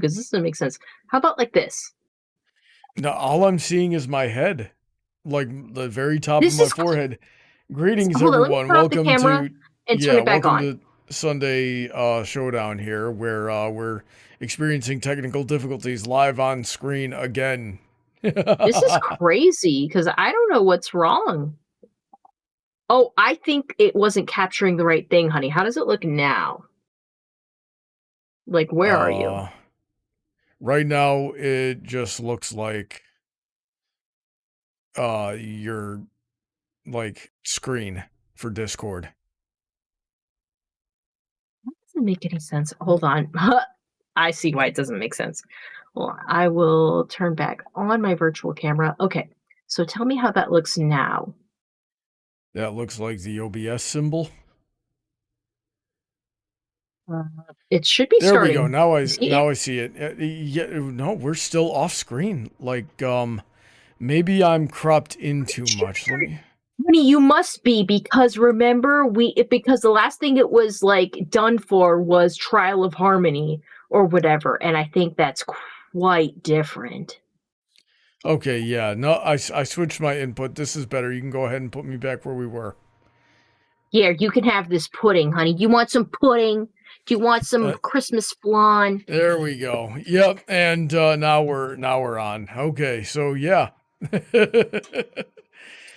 because this doesn't make sense. How about like this? No, all I'm seeing is my head, like the very top of my forehead. Greetings, everyone. Welcome to welcome to Sunday Showdown here, where we're experiencing technical difficulties live on screen again. This is crazy because I don't know what's wrong. Oh, I think it wasn't capturing the right thing, honey. How does it look now? Like, where are you? Right now, it just looks like your like screen for Discord. That doesn't make any sense. Hold on. I see why it doesn't make sense. Well, I will turn back on my virtual camera. Okay, so tell me how that looks now. That looks like the OBS symbol. It should be there starting. We go. Now I see it. Yeah, no, we're still off screen. Like, maybe I'm cropped in too much. Let me. Honey, you must be, because remember because the last thing it was like done for was Trial of Harmony or whatever, and I think that's quite different. Okay, yeah. No, I switched my input. This is better. You can go ahead and put me back where we were. Yeah, you can have this pudding, honey. You want some pudding? Do you want some Christmas flan? There we go. Yep, and now we're on. Okay, so yeah.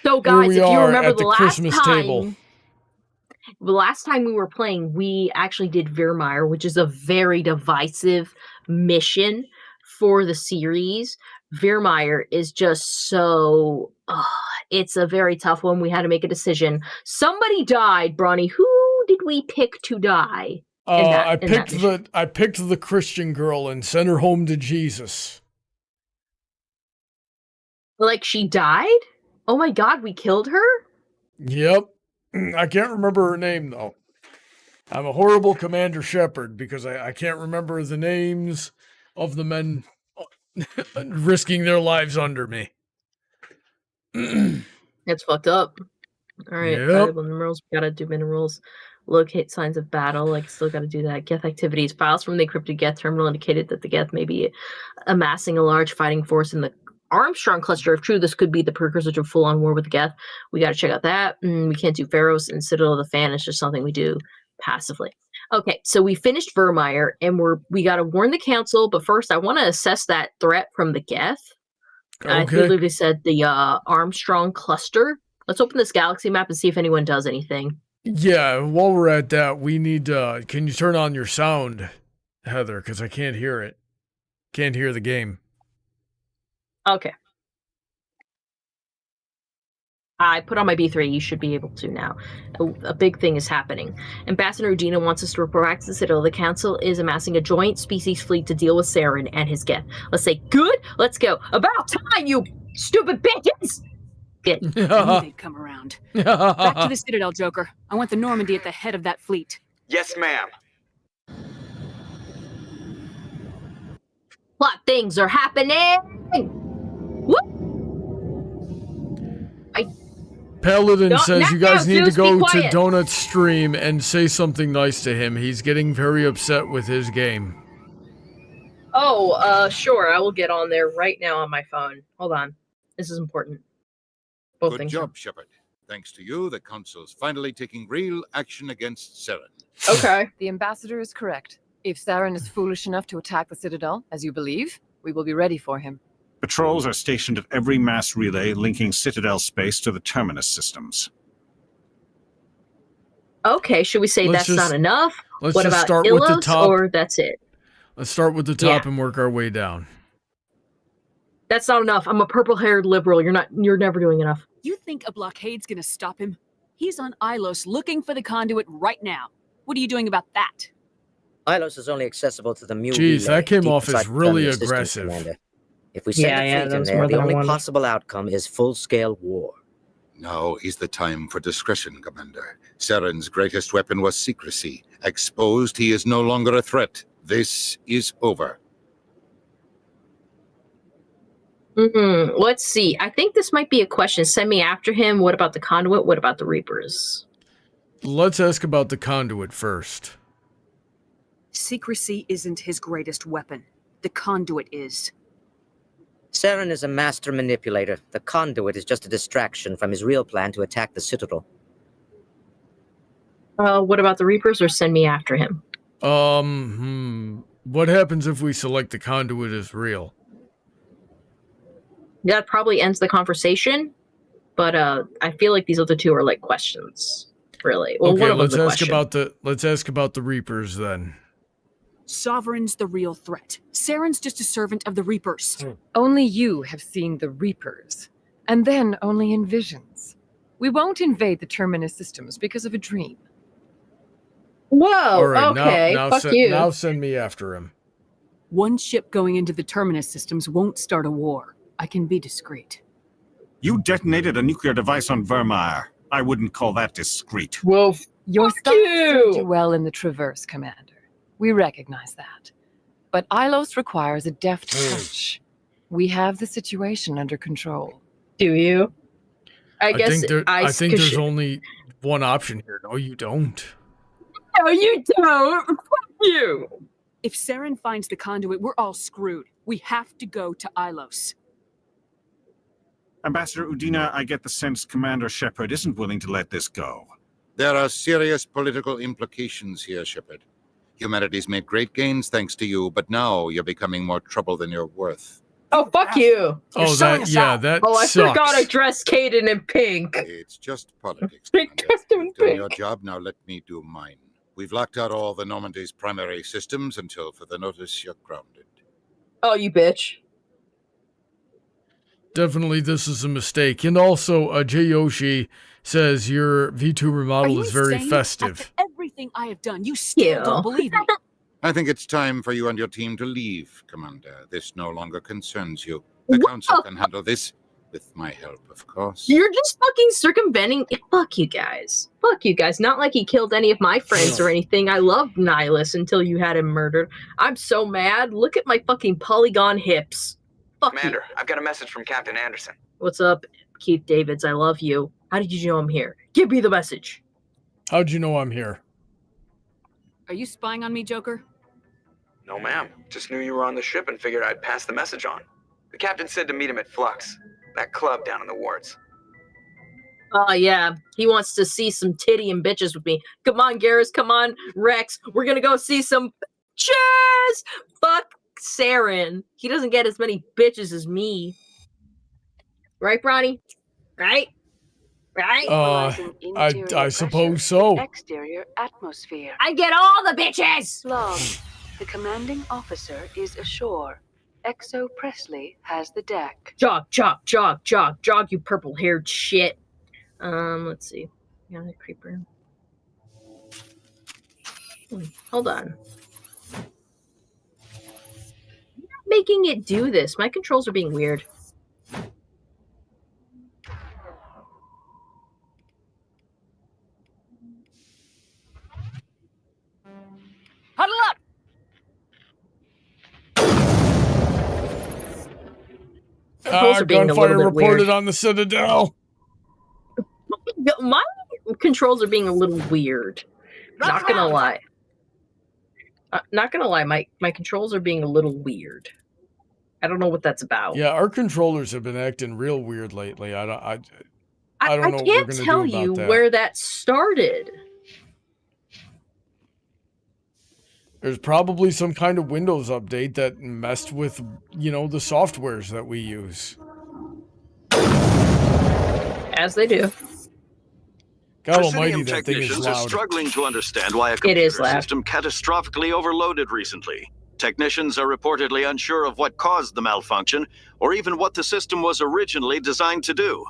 So guys, if you remember the last time we were playing, we actually did Virmire, which is a very divisive mission for the series. Virmire is just so it's a very tough one. We had to make a decision. Somebody died, Brony. Who did we pick to die? I picked the Christian girl and sent her home to Jesus. Like she died? Oh my god, we killed her? Yep. I can't remember her name though. I'm a horrible Commander Shepard because I can't remember the names of the men risking their lives under me. It's fucked up. All right, valuable minerals. We gotta do minerals. Locate signs of battle. Like, still gotta do that. Geth activities. Files from the encrypted Geth terminal indicated that the Geth may be amassing a large fighting force in the Armstrong cluster. If true, this could be the precursor to full-on war with the Geth. We gotta check out that. We can't do Pharaohs and Citadel of the Fan. It's just something we do passively. Okay, so we finished Virmire, and we gotta warn the council. But first, I want to assess that threat from the Geth. Okay. I believe they said the Armstrong cluster. Let's open this galaxy map and see if anyone does anything. Yeah, while we're at that, we need can you turn on your sound, Heather, because I can't hear it. Can't hear the game. Okay. I put on my B3. You should be able to now. A big thing is happening. Ambassador Udina wants us to report back to the Citadel. The Council is amassing a joint species fleet to deal with Saren and his Geth. Let's say, good, let's go. About time, you stupid bitches! I knew they'd come around. Back to the Citadel, Joker. I want the Normandy at the head of that fleet. Yes, ma'am. Plot things are happening! Whoop! Paladin says you guys need to go to Donut's stream and say something nice to him. He's getting very upset with his game. Oh, sure. I will get on there right now on my phone. Hold on. This is important. Good job, Shepard. Thanks to you, the Council's finally taking real action against Saren. Okay. The Ambassador is correct. If Saren is foolish enough to attack the Citadel, as you believe, we will be ready for him. Patrols are stationed at every mass relay linking Citadel space to the Terminus systems. Okay, should we say that's not enough? What about start with the top, or that's it? Let's start with the top and work our way down. That's not enough. I'm a purple-haired liberal. You're never doing enough. You think a blockade's gonna stop him? He's on Ilos looking for the conduit right now. What are you doing about that? Ilos is only accessible to the Mu Jeez, that came off as really aggressive. If we send a fleet in there, the only possible outcome is full-scale war. Now is the time for discretion, Commander. Saren's greatest weapon was secrecy. Exposed, he is no longer a threat. This is over. Let's see. I think this might be a question. Send me after him. What about the conduit? What about the Reapers? Let's ask about the conduit first. Secrecy isn't his greatest weapon. the conduit is. Saren is a master manipulator. The conduit is just a distraction from his real plan to attack the Citadel. What about the Reapers, or send me after him? What happens if we select the conduit as real? That probably ends the conversation, but I feel like these other two are like questions, really. Well, okay, one of let's ask question. about the Reapers then. Sovereign's the real threat. Saren's just a servant of the Reapers. Only you have seen the Reapers, and then only in visions. We won't invade the Terminus systems because of a dream. Whoa, All right, okay, fuck you. Now send me after him. One ship going into the Terminus systems won't start a war. I can be discreet. You detonated a nuclear device on Vermeer. I wouldn't call that discreet. Whoa, Your fuck style served you! you well in the Traverse, Commander. We recognize that. But Ilos requires a deft touch. We have the situation under control. Do you? I guess I think there's only one option here. No, you don't. No, you don't. Fuck you. If Saren finds the conduit, we're all screwed. We have to go to Ilos. Ambassador Udina, I get the sense Commander Shepard isn't willing to let this go. There are serious political implications here, Shepard. Humanity's made great gains thanks to you, but now you're becoming more trouble than you're worth. Oh, fuck you. Oh, that Oh, I sucks. forgot to dress Caden in pink. It's just politics. Dressed him in You've done your pink. job, now let me do mine. We've locked out all the Normandy's primary systems until further notice you're grounded. Oh, you bitch. Definitely, this is a mistake. And also, Jayoshi says your V2 remodel is very festive. After everything I have done, you still don't believe me. I think it's time for you and your team to leave, Commander. This no longer concerns you. The Council can handle this, with my help, of course. You're just fucking circumventing. Fuck you guys. Fuck you guys. Not like he killed any of my friends or anything. I loved Nihilus until you had him murdered. I'm so mad. Look at my fucking polygon hips. Fuck Commander, you. I've got a message from Captain Anderson. What's up, Keith Davids? I love you. How did you know I'm here? Give me the message. How'd you know I'm here? Are you spying on me, Joker? No, ma'am. Just knew you were on the ship and figured I'd pass the message on. The captain said to meet him at Flux, that club down in the wards. Oh, yeah. He wants to see some titty and bitches with me. Come on, Garrus. Come on, Rex. We're gonna go see some bitches! Fuck Saren. He doesn't get as many bitches as me. Right, Brony? Right? Right? I suppose so. Exterior atmosphere. I get all the bitches! Log. The commanding officer is ashore. Exo Presley has the deck. Jog, jog, jog, jog, jog, you purple-haired shit. Let's see. Got a creeper. Hold on. I'm not making it do this. My controls are being weird. Huddle up! Gunfire reported on the Citadel. My controls are being a little weird. Not gonna lie. Not gonna lie, my controls are being a little weird. I don't know what that's about. Yeah, our controllers have been acting real weird lately. I don't know what we're gonna do about that. I can't tell you where that started. There's probably some kind of Windows update that messed with, you know, the softwares that we use. As they do. God almighty, that thing is technicians loud. are struggling to understand why a computer system catastrophically overloaded recently. Technicians are reportedly unsure of what caused the malfunction, or even what the system was originally designed to do.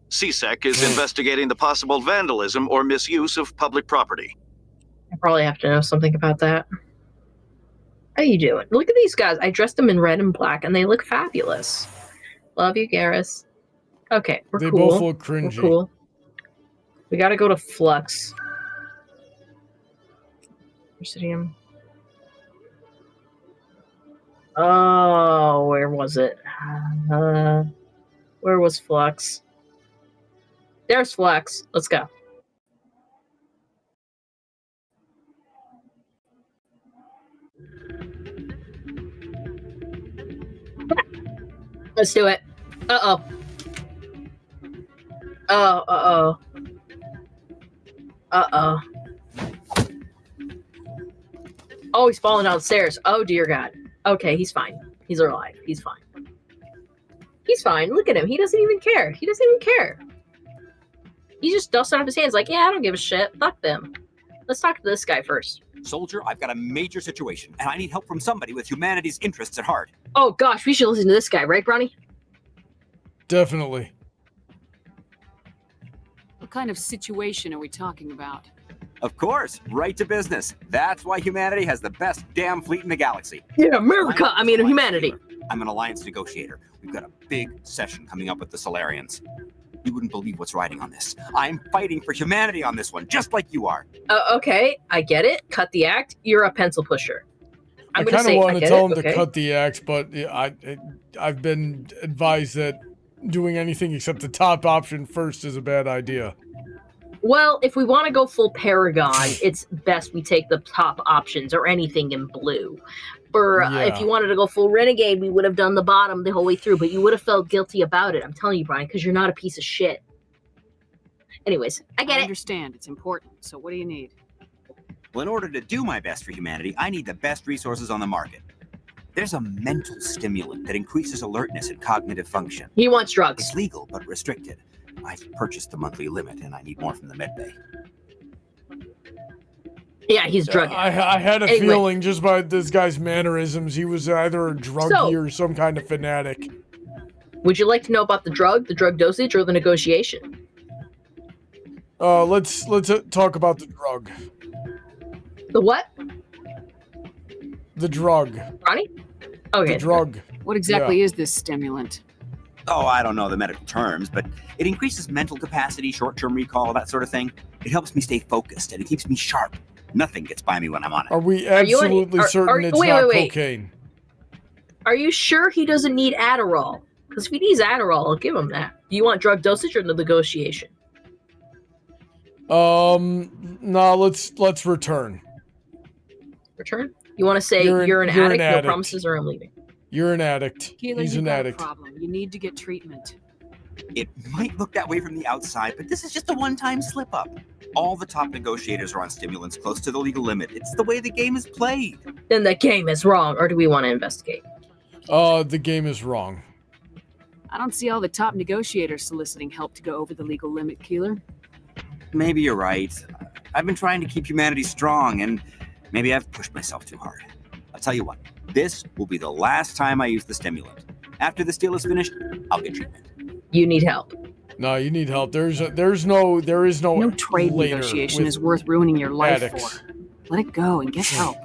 CSEC is investigating the possible vandalism or misuse of public property. I probably have to know something about that. How you doing? Look at these guys. I dressed them in red and black, and they look fabulous. Love you, Garrus. Okay, we're cool. They both look cringy. We're cool. We gotta go to Flux. Presidium. Oh, where was it? Where was Flux? There's Flux. Let's go. Let's do it. Uh-oh. Oh, uh-oh. Uh-oh. Oh, he's falling downstairs. Oh, dear God. Okay, he's fine. He's alive. He's fine. He's fine. Look at him. He doesn't even care. He doesn't even care. He just dusts off his hands like, yeah, I don't give a shit. Fuck them. Let's talk to this guy first. Soldier, I've got a major situation, and I need help from somebody with humanity's interests at heart. Oh, gosh, we should listen to this guy, right, Brony? Definitely. What kind of situation are we talking about? Of course, right to business. That's why humanity has the best damn fleet in the galaxy. Yeah, America. I mean, humanity. I'm an alliance negotiator. We've got a big session coming up with the Solarians. You wouldn't believe what's riding on this. I'm fighting for humanity on this one, just like you are. Okay, I get it. Cut the act. You're a pencil pusher. I kind of want to tell him to cut the act, but I've been advised that doing anything except the top option first is a bad idea. Well, if we want to go full Paragon, it's best we take the top options or anything in blue. If you wanted to go full Renegade, we would have done the bottom the whole way through, but you would have felt guilty about it. I'm telling you, Brian, because you're not a piece of shit. Anyways, I get it. I understand. It's important. So what do you need? Well, in order to do my best for humanity, I need the best resources on the market. There's a mental stimulant that increases alertness and cognitive function. He wants drugs. It's legal, but restricted. I've purchased the monthly limit, and I need more from the medbay. Yeah, he's druggy. I had a feeling just by this guy's mannerisms, he was either a druggie or some kind of fanatic. Would you like to know about the drug dosage, or the negotiation? Let's talk about the drug. The what? The drug. Ronnie? Okay. The drug. What exactly is this stimulant? Oh, I don't know the medical terms, but it increases mental capacity, short-term recall, that sort of thing. It helps me stay focused, and it keeps me sharp. Nothing gets by me when I'm on it. Are we absolutely certain it's not cocaine? Are you sure he doesn't need Adderall? Because if he needs Adderall, I'll give him that. Do you want drug dosage or the negotiation? No, let's return. Return? You want to say you're an addict, no promises, or I'm leaving? You're an addict. Keelan, He's an addict. Problem. You need to get treatment. It might look that way from the outside, but this is just a one-time slip-up. All the top negotiators are on stimulants close to the legal limit. It's the way the game is played. Then the game is wrong, or do we want to investigate? The game is wrong. I don't see all the top negotiators soliciting help to go over the legal limit, Keeler. Maybe you're right. I've been trying to keep humanity strong, and maybe I've pushed myself too hard. I'll tell you what, this will be the last time I use the stimulant. After this deal is finished, I'll get treatment. You need help. No, you need help. There is no trade negotiation is worth ruining your life for. Let it go and get help.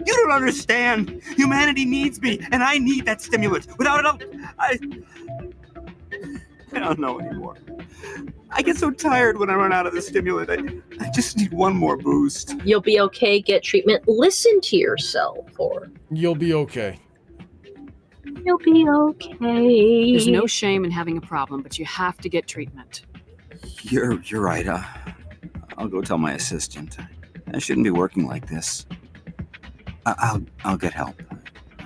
You don't understand. Humanity needs me, and I need that stimulant. Without it, I don't know anymore. I get so tired when I run out of the stimulant. I just need one more boost. You'll be okay. Get treatment. Listen to yourself, or you'll be okay. You'll be okay. There's no shame in having a problem, but you have to get treatment. You're right. I'll go tell my assistant. I shouldn't be working like this. I'll get help.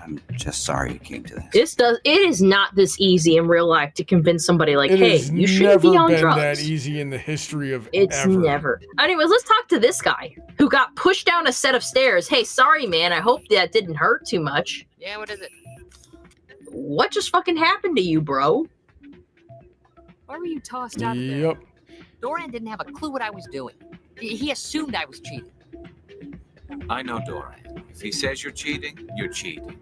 I'm just sorry it came to this. It is not this easy in real life to convince somebody like, hey, you shouldn't be on drugs. It's never been that easy in the history of It's never. Anyways, let's talk to this guy who got pushed down a set of stairs. Hey, sorry, man. I hope that didn't hurt too much. Yeah, what is it? What just fucking happened to you, bro? Why were you tossed out of there? Yep. Doran didn't have a clue what I was doing. He assumed I was cheating. I know Doran. If he says you're cheating, you're cheating.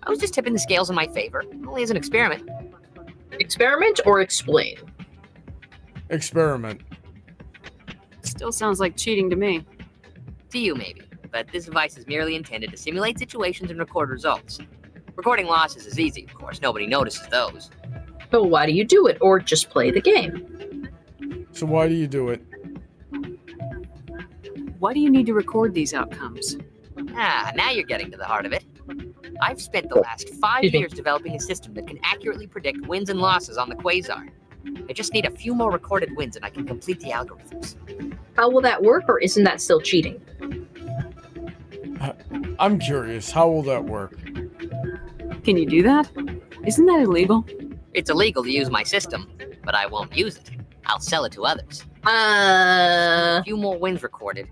I was just tipping the scales in my favor. Only as an experiment. Experiment or explain? Experiment. Still sounds like cheating to me. To you, maybe. But this device is merely intended to simulate situations and record results. Recording losses is easy, of course. Nobody notices those. So why do you do it? Or just play the game? So why do you do it? Why do you need to record these outcomes? Now you're getting to the heart of it. I've spent the last 5 years developing a system that can accurately predict wins and losses on the Quasar. I just need a few more recorded wins and I can complete the algorithms. How will that work, or isn't that still cheating? I'm curious. How will that work? Can you do that? Isn't that illegal? It's illegal to use my system, but I won't use it. I'll sell it to others. A few more wins recorded.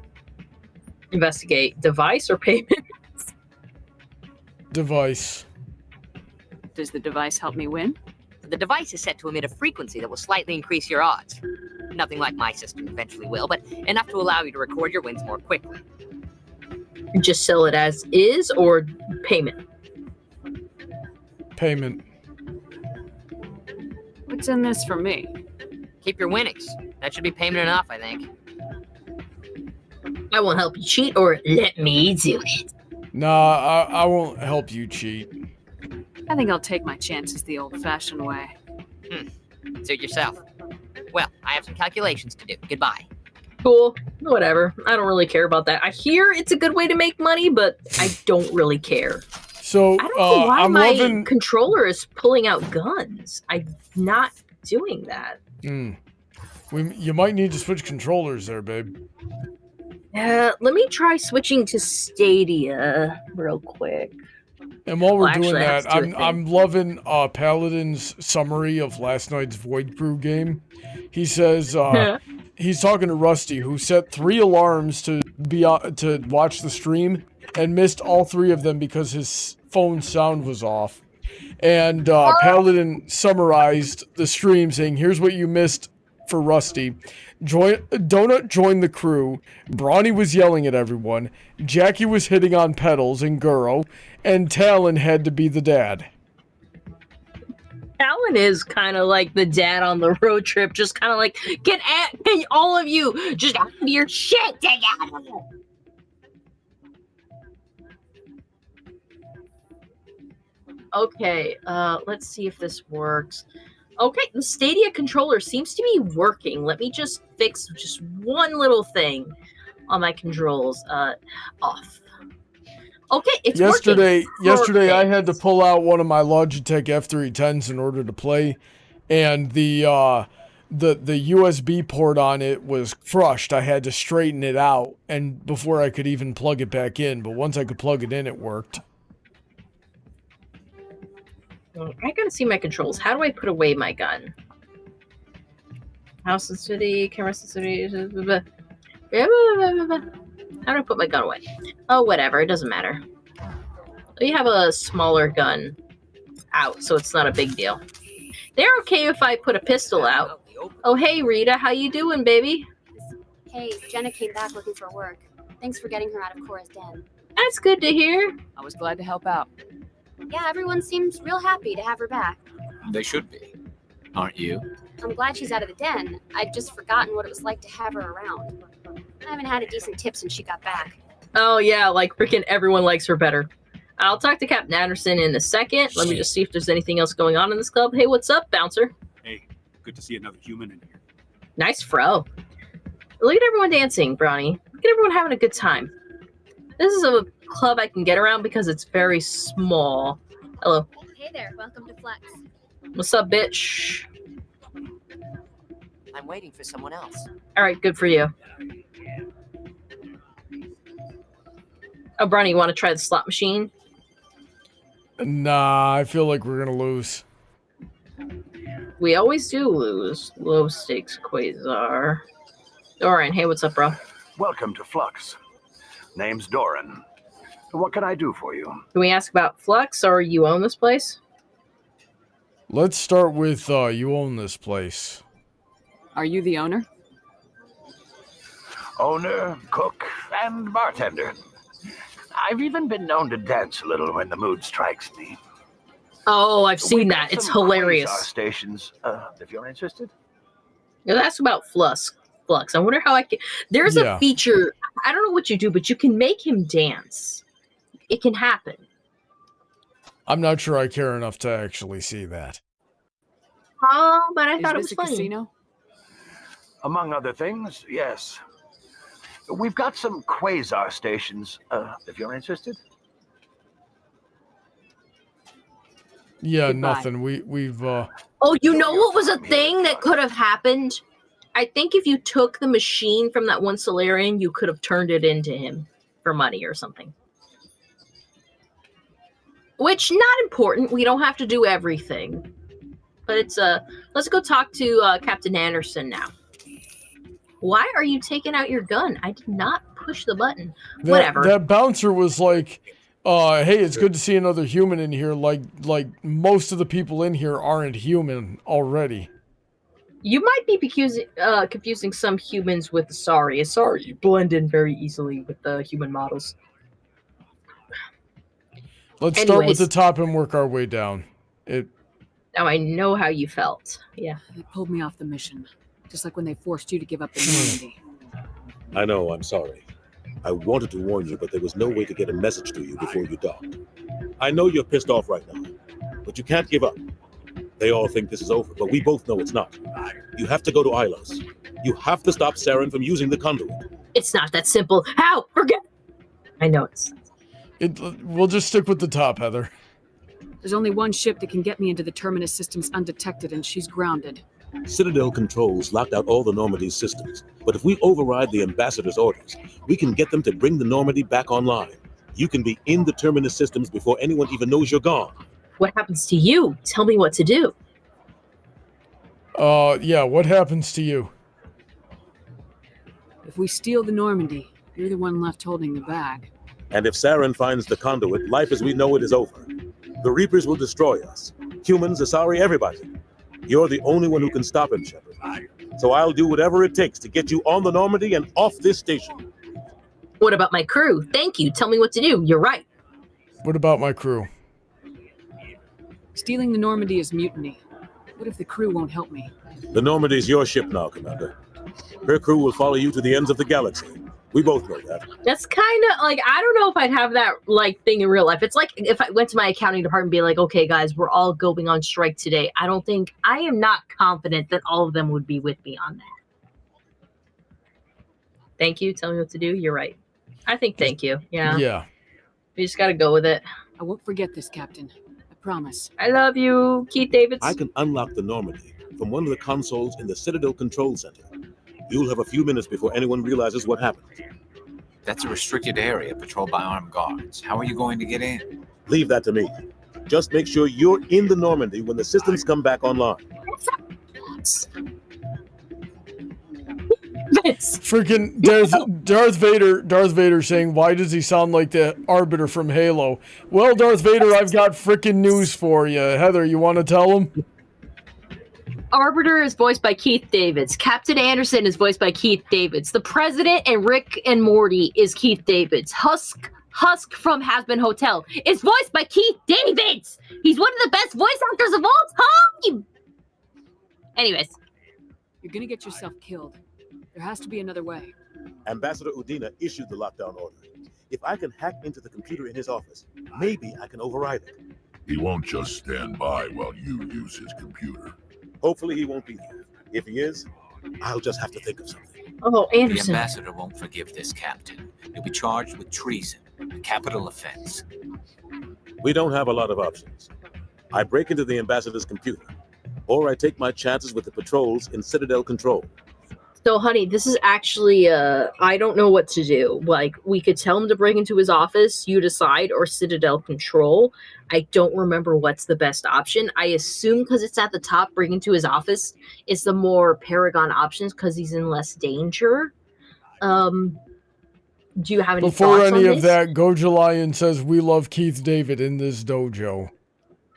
Investigate device or payment? Device. Does the device help me win? The device is set to emit a frequency that will slightly increase your odds. Nothing like my system eventually will, but enough to allow you to record your wins more quickly. Just sell it as is or payment? Payment. What's in this for me? Keep your winnings. That should be payment enough, I think. I won't help you cheat, or let me do it. Nah, I won't help you cheat. I think I'll take my chances the old-fashioned way. Suit yourself. Well, I have some calculations to do. Goodbye. Cool. Whatever. I don't really care about that. I hear it's a good way to make money, but I don't really care. So, I don't know why I'm my loving... controller is pulling out guns. I'm not doing that. You might need to switch controllers there, babe. Let me try switching to Stadia real quick. And while we're doing actually, that, I'm loving Paladin's summary of last night's Void Crew game. He says he's talking to Rusty, who set 3 alarms to watch the stream and missed all 3 of them because his phone sound was off. And Paladin summarized the stream saying, "Here's what you missed for Rusty. Donut joined the crew, Brony was yelling at everyone, Jackie was hitting on Petals and Guro, and Talon had to be the dad." Talon is kind of like the dad on the road trip, just kind of like, get at all of you, just out of your shit, get out of it. Okay, let's see if this works. Okay, the Stadia controller seems to be working. Let me just fix just one little thing on my controls. Off. Okay, it's yesterday, working. Yesterday, I had to pull out one of my Logitech F310s in order to play, and the USB port on it was crushed. I had to straighten it out, and before I could even plug it back in. But once I could plug it in, it worked. I gotta see my controls. How do I put away my gun? House sensitivity, camera sensitivity. How do I put my gun away? Oh, whatever. It doesn't matter. We have a smaller gun out, so it's not a big deal. They're okay if I put a pistol out. Oh, hey, Rita. How you doing, baby? Hey, Jenna came back looking for work. Thanks for getting her out of Cora's den. That's good to hear. I was glad to help out. Yeah, everyone seems real happy to have her back. They should be. Aren't you? I'm glad she's out of the den. I'd just forgotten what it was like to have her around. I haven't had a decent tip since she got back. Oh, yeah, like freaking everyone likes her better. I'll talk to Captain Anderson in a second. Let me just see if there's anything else going on in this club. Hey, what's up, bouncer? Hey, good to see another human in here. Nice fro. Look at everyone dancing, Brony. Look at everyone having a good time. This is a club I can get around because it's very small. Hello. Hey there, welcome to Flex. What's up, bitch? I'm waiting for someone else. All right, good for you. Oh, Brony, you want to try the slot machine? Nah, I feel like we're gonna lose. We always do lose. Low stakes Quasar. Doran, hey, what's up, bro? Welcome to Flux. Name's Doran. What can I do for you? Can we ask about Flux, or you own this place? Let's start with you own this place. Are you the owner? Owner, cook, and bartender. I've even been known to dance a little when the mood strikes me. Oh, I've seen that. It's hilarious. Stations, if you're interested. Now, that's about Flux. I wonder how I can... There's a feature... I don't know what you do, but you can make him dance. It can happen. I'm not sure I care enough to actually see that. Oh, but I thought it was funny. Casino? Among other things, yes. We've got some quasar stations, if you're interested. Yeah, Goodbye. nothing. We've Oh, you know what was a thing that could have happened? I think if you took the machine from that one Solarian, you could have turned it into him for money or something. Which, not important. We don't have to do everything. But it's let's go talk to Captain Anderson now. Why are you taking out your gun? I did not push the button. Whatever. That bouncer was like, hey, it's good to see another human in here. Like most of the people in here aren't human already. You might be confusing some humans with Astari. Astari blend in very easily with the human models. Let's start with the top and work our way down. Now I know how you felt. Yeah. They pulled me off the mission, just like when they forced you to give up the Normandy. I know, I'm sorry. I wanted to warn you, but there was no way to get a message to you before you docked. I know you're pissed off right now, but you can't give up. They all think this is over, but we both know it's not. You have to go to Ilos. You have to stop Saren from using the conduit. It's not that simple. How? Forget. I know it's. We'll just stick with the top, Heather. There's only one ship that can get me into the Terminus systems undetected, and she's grounded. Citadel controls locked out all the Normandy's systems, but if we override the ambassador's orders, we can get them to bring the Normandy back online. You can be in the Terminus systems before anyone even knows you're gone. What happens to you? Tell me what to do. Yeah, what happens to you? If we steal the Normandy, you're the one left holding the bag. And if Saren finds the conduit, life as we know it is over. The Reapers will destroy us. Humans, Astari, everybody. You're the only one who can stop him, Shepard. So I'll do whatever it takes to get you on the Normandy and off this station. What about my crew? Thank you. Tell me what to do. You're right. What about my crew? Stealing the Normandy is mutiny. What if the crew won't help me? The Normandy's your ship now, Commander. Her crew will follow you to the ends of the galaxy. We both know that. That's kind of like, I don't know if I'd have that like thing in real life. It's like if I went to my accounting department and be like, okay, guys, we're all going on strike today. I am not confident that all of them would be with me on that. Thank you. Tell me what to do. You're right. I think thank you. Yeah. Yeah. We just got to go with it. I won't forget this, Captain. I promise. I love you, Keith Davids. I can unlock the Normandy from one of the consoles in the Citadel Control Center. You'll have a few minutes before anyone realizes what happened. That's a restricted area patrolled by armed guards. How are you going to get in? Leave that to me. Just make sure you're in the Normandy when the systems come back online. Freaking Darth Vader saying, why does he sound like the Arbiter from Halo? Well, Darth Vader, I've got freaking news for you. Heather, you want to tell him? Arbiter is voiced by Keith Davids. Captain Anderson is voiced by Keith Davids. The President and Rick and Morty is Keith Davids. Husk from Hazbin Hotel is voiced by Keith Davids. He's one of the best voice actors of all time. Anyways. You're gonna get yourself killed. There has to be another way. Ambassador Udina issued the lockdown order. If I can hack into the computer in his office, maybe I can override it. He won't just stand by while you use his computer. Hopefully he won't be there. If he is, I'll just have to think of something. Oh, Anderson. The ambassador won't forgive this, Captain. You'll be charged with treason, a capital offense. We don't have a lot of options. I break into the ambassador's computer, or I take my chances with the patrols in Citadel Control. So, honey, this is actually, I don't know what to do. Like, we could tell him to break into his office, you decide, or Citadel Control. I don't remember what's the best option. I assume because it's at the top, break into his office is the more Paragon options because he's in less danger. Do you have any Before thoughts any on of this? that, Gojalion says, we love Keith David in this dojo.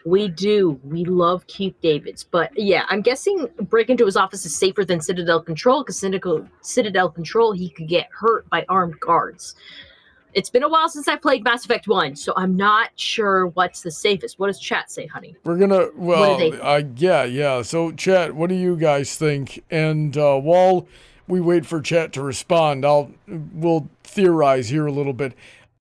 We do. We love Keith Davids. But yeah, I'm guessing break into his office is safer than Citadel Control because Citadel Control, he could get hurt by armed guards. It's been a while since I played Mass Effect 1, so I'm not sure what's the safest. What does chat say, honey? We're gonna, well, yeah. So chat, what do you guys think? And while we wait for chat to respond, we'll theorize here a little bit.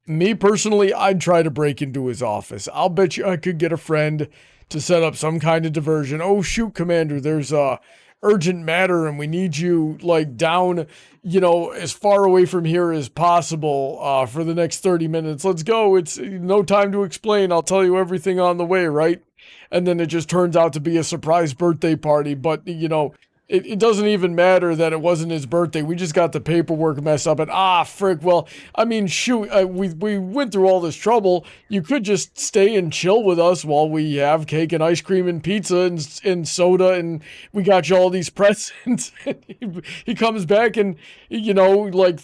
Me personally, I'd try to break into his office. I'll bet you I could get a friend to set up some kind of diversion. Oh shoot, Commander, there's urgent matter and we need you like down, as far away from here as possible for the next 30 minutes. Let's go. It's no time to explain. I'll tell you everything on the way, right? And then it just turns out to be a surprise birthday party. But, it doesn't even matter that it wasn't his birthday. We just got the paperwork messed up. And frick. Well, I mean, shoot, we went through all this trouble. You could just stay and chill with us while we have cake and ice cream and pizza and soda, and we got you all these presents. He comes back and, you know, like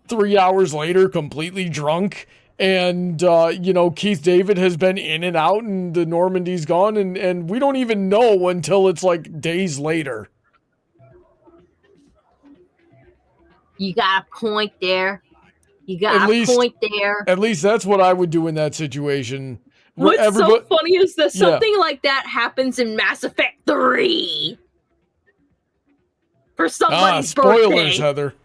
3 hours later, completely drunk. And, you know, Keith David has been in and out, and the Normandy's gone, and we don't even know until it's like days later. You got a point there. You got a point there. At least that's what I would do in that situation. What's so funny is that something like that happens in Mass Effect 3. For somebody's spoilers, birthday. Heather.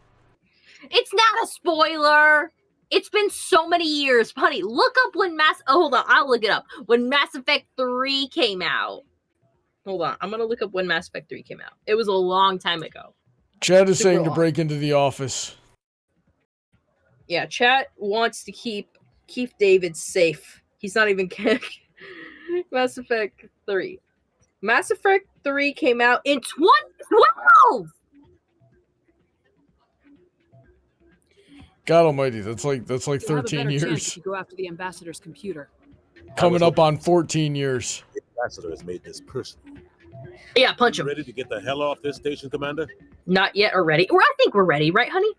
It's not a spoiler. It's been so many years. Honey, look up when hold on, I'll look it up. When Mass Effect 3 came out. Hold on, I'm going to look up when Mass Effect 3 came out. It was a long time ago. Chad is saying to break into the office. Yeah, chat wants to keep Keith David safe. He's not even Mass Effect 3. Mass Effect 3 came out in 2012. God Almighty, that's like 13 years. If you go after the ambassador's computer. Coming up on 14 years. The ambassador has made this personal. Yeah, punch him. Ready to get the hell off this station, Commander? Not yet or ready. Or I think we're ready, right, honey?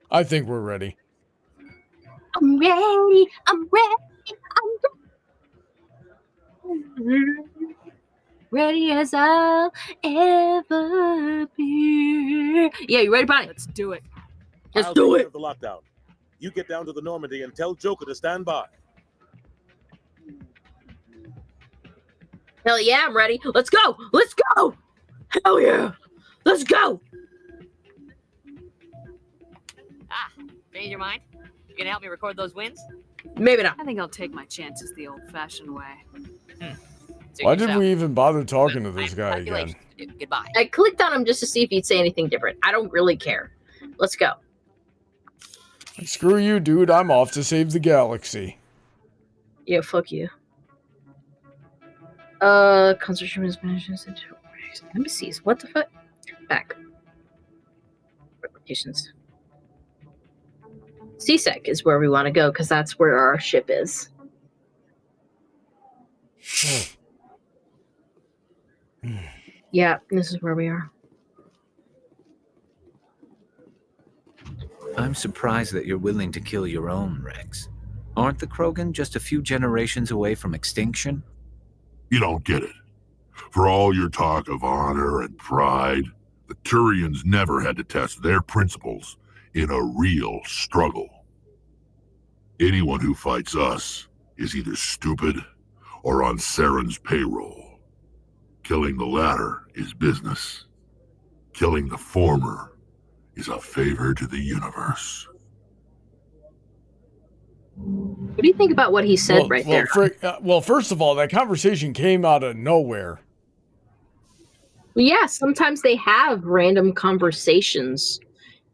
I think we're ready. I'm ready. I'm ready. I'm ready. Ready as I'll ever be. Yeah, you ready, Bonnie? Let's do it. Let's do it. The lockdown. You get down to the Normandy and tell Joker to stand by. Hell yeah, I'm ready. Let's go. Let's go. Hell yeah. Let's go. Change your mind? You gonna help me record those wins? Maybe not. I think I'll take my chances the old-fashioned way. Why did we even bother talking to this guy again? Goodbye. I clicked on him just to see if he'd say anything different. I don't really care. Let's go. Screw you, dude. I'm off to save the galaxy. Yeah, fuck you. Concentration is managed into embassies. What the fuck? Back. Replications. CSEC is where we want to go because that's where our ship is. Yeah, this is where we are. I'm surprised that you're willing to kill your own, Rex. Aren't the Krogan just a few generations away from extinction? You don't get it. For all your talk of honor and pride, the Turians never had to test their principles in a real struggle. Anyone who fights us is either stupid or on Saren's payroll. Killing the latter is business. Killing the former is a favor to the universe. What do you think about what he said there? Well, first of all, that conversation came out of nowhere. Well, yeah, sometimes they have random conversations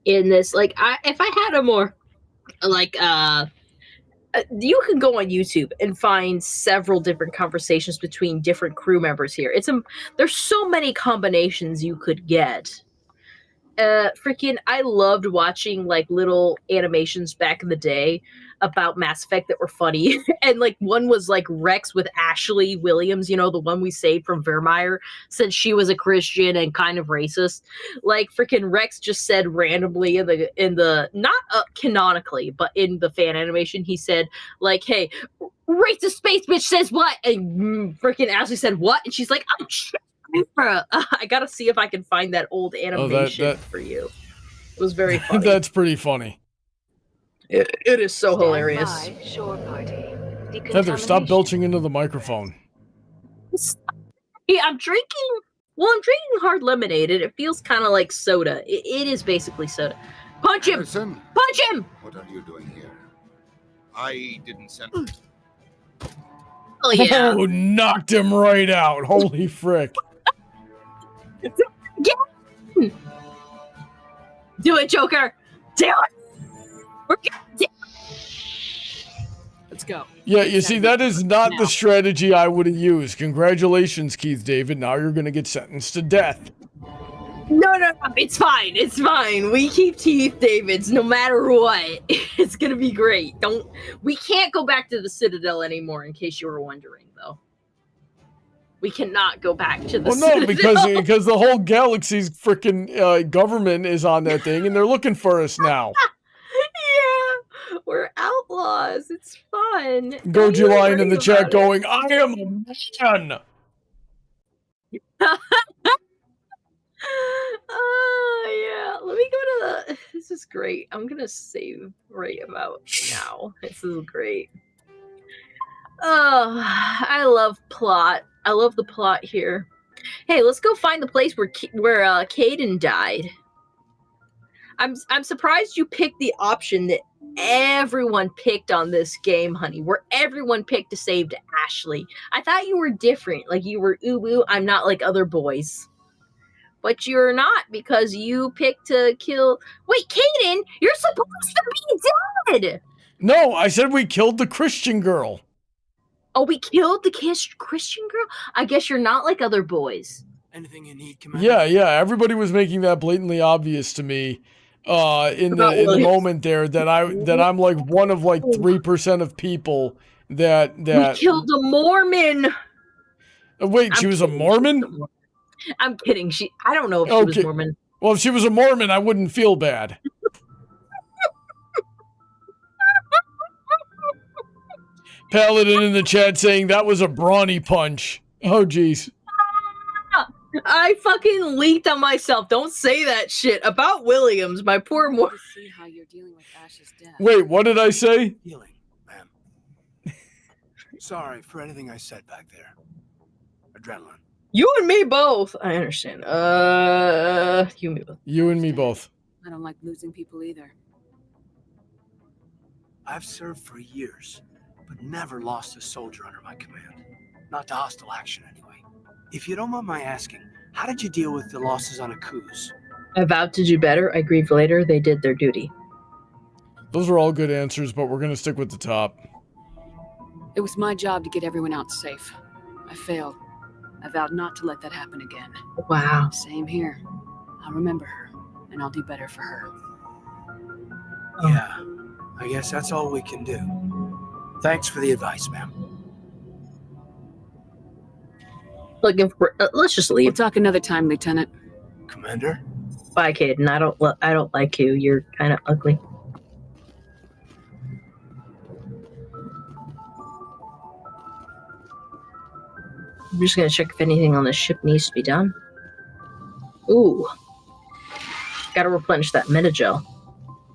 in this. Like, if I had a more, like, you can go on YouTube and find several different conversations between different crew members here. There's so many combinations you could get. I loved watching like little animations back in the day about Mass Effect that were funny. And like one was like Rex with Ashley Williams, you know, the one we saved from Vermeer, since she was a Christian and kind of racist. Like Rex just said randomly in the not canonically, but in the fan animation, he said like, "Hey, racist space bitch says what?" And Ashley said what? And she's like, "Oh shit. I gotta see if I can find that old animation for you." It was very funny. That's pretty funny. It is so hilarious. Heather, stop belching into the microphone. Yeah, I'm drinking hard lemonade, and it feels kind of like soda. It is basically soda. Punch him! Anderson, Punch him! what are you doing here? I didn't send... Oh, yeah. Oh, knocked him right out. Holy frick. Do it, Joker! Do it! Let's go. Yeah, you see, that is not the strategy I would have used. Congratulations, Keith David. Now you're going to get sentenced to death. No, it's fine. It's fine. We keep Teeth Davids no matter what. It's gonna be great. We can't go back to the Citadel anymore, in case you were wondering, though. We cannot go back to the Citadel. because the whole galaxy's freaking government is on that thing, and they're looking for us now. Yeah, we're outlaws. It's fun. Goji Lion in the chat going, I am a man. Yeah. Let me go to the. This is great. I'm gonna save right about now. This is great. Oh, I love plot. I love the plot here. Hey, let's go find the place where Caden died. I'm surprised you picked the option that everyone picked on this game, honey, where everyone picked to save to Ashley. I thought you were different. Like you were, ooh, I'm not like other boys. But you're not, because you picked to kill... Wait, Caden, you're supposed to be dead! No, I said we killed the Christian girl. Oh, we killed the Christian girl? I guess you're not like other boys. Anything you need, Commander? Yeah, everybody was making that blatantly obvious to me in the moment there that I'm like one of like 3% of people that... We killed a Mormon! Wait, she was a Mormon? I'm kidding. I don't know if she was Mormon. Well, if she was a Mormon, I wouldn't feel bad. Paladin in the chat saying that was a brawny punch. Oh, jeez. I fucking leaked on myself. Don't say that shit about Williams, my poor Mormon. See how you're dealing with Ash's death. Wait, what did I say? Healing, ma'am. Sorry for anything I said back there. Adrenaline. You and me both. I understand. You and me both. You and me both. I don't like losing people either. I've served for years, but never lost a soldier under my command. Not to hostile action, anyway. If you don't mind my asking, how did you deal with the losses on Akuz? I vowed to do better. I grieved later. They did their duty. Those are all good answers, but we're going to stick with the top. It was my job to get everyone out safe. I failed. I vowed not to let that happen again. Wow. Same here. I'll remember her, and I'll do better for her. Yeah, I guess that's all we can do. Thanks for the advice, ma'am. Look, let's just leave. We'll talk another time, Lieutenant. Commander? Bye, Caden. I don't like you. You're kind of ugly. I'm just gonna check if anything on the ship needs to be done. Ooh. Gotta replenish that metagel.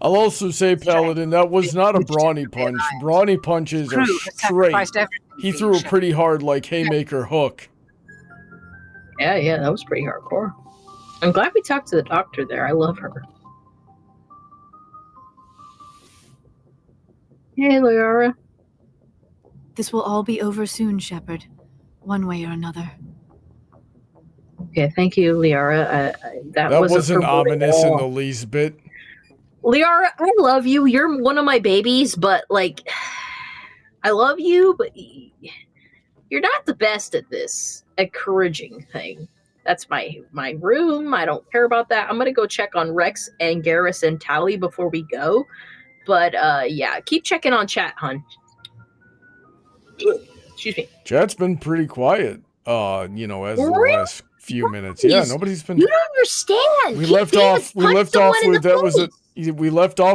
I'll also say, Paladin, that was not a brawny punch. Brawny punches are straight. He threw a pretty hard, like, haymaker hook. Yeah, that was pretty hardcore. I'm glad we talked to the doctor there. I love her. Hey, Liara. This will all be over soon, Shepard. One way or another. Okay, thank you, Liara. That wasn't ominous in the least bit. Liara, I love you. You're one of my babies, but, like, I love you, but you're not the best at this encouraging thing. That's my room. I don't care about that. I'm going to go check on Rex and Garrus and Tally before we go. But, yeah, keep checking on chat, hon. Excuse me. Chat's been pretty quiet, as the last few minutes. Yeah, nobody's been... You don't understand. We left off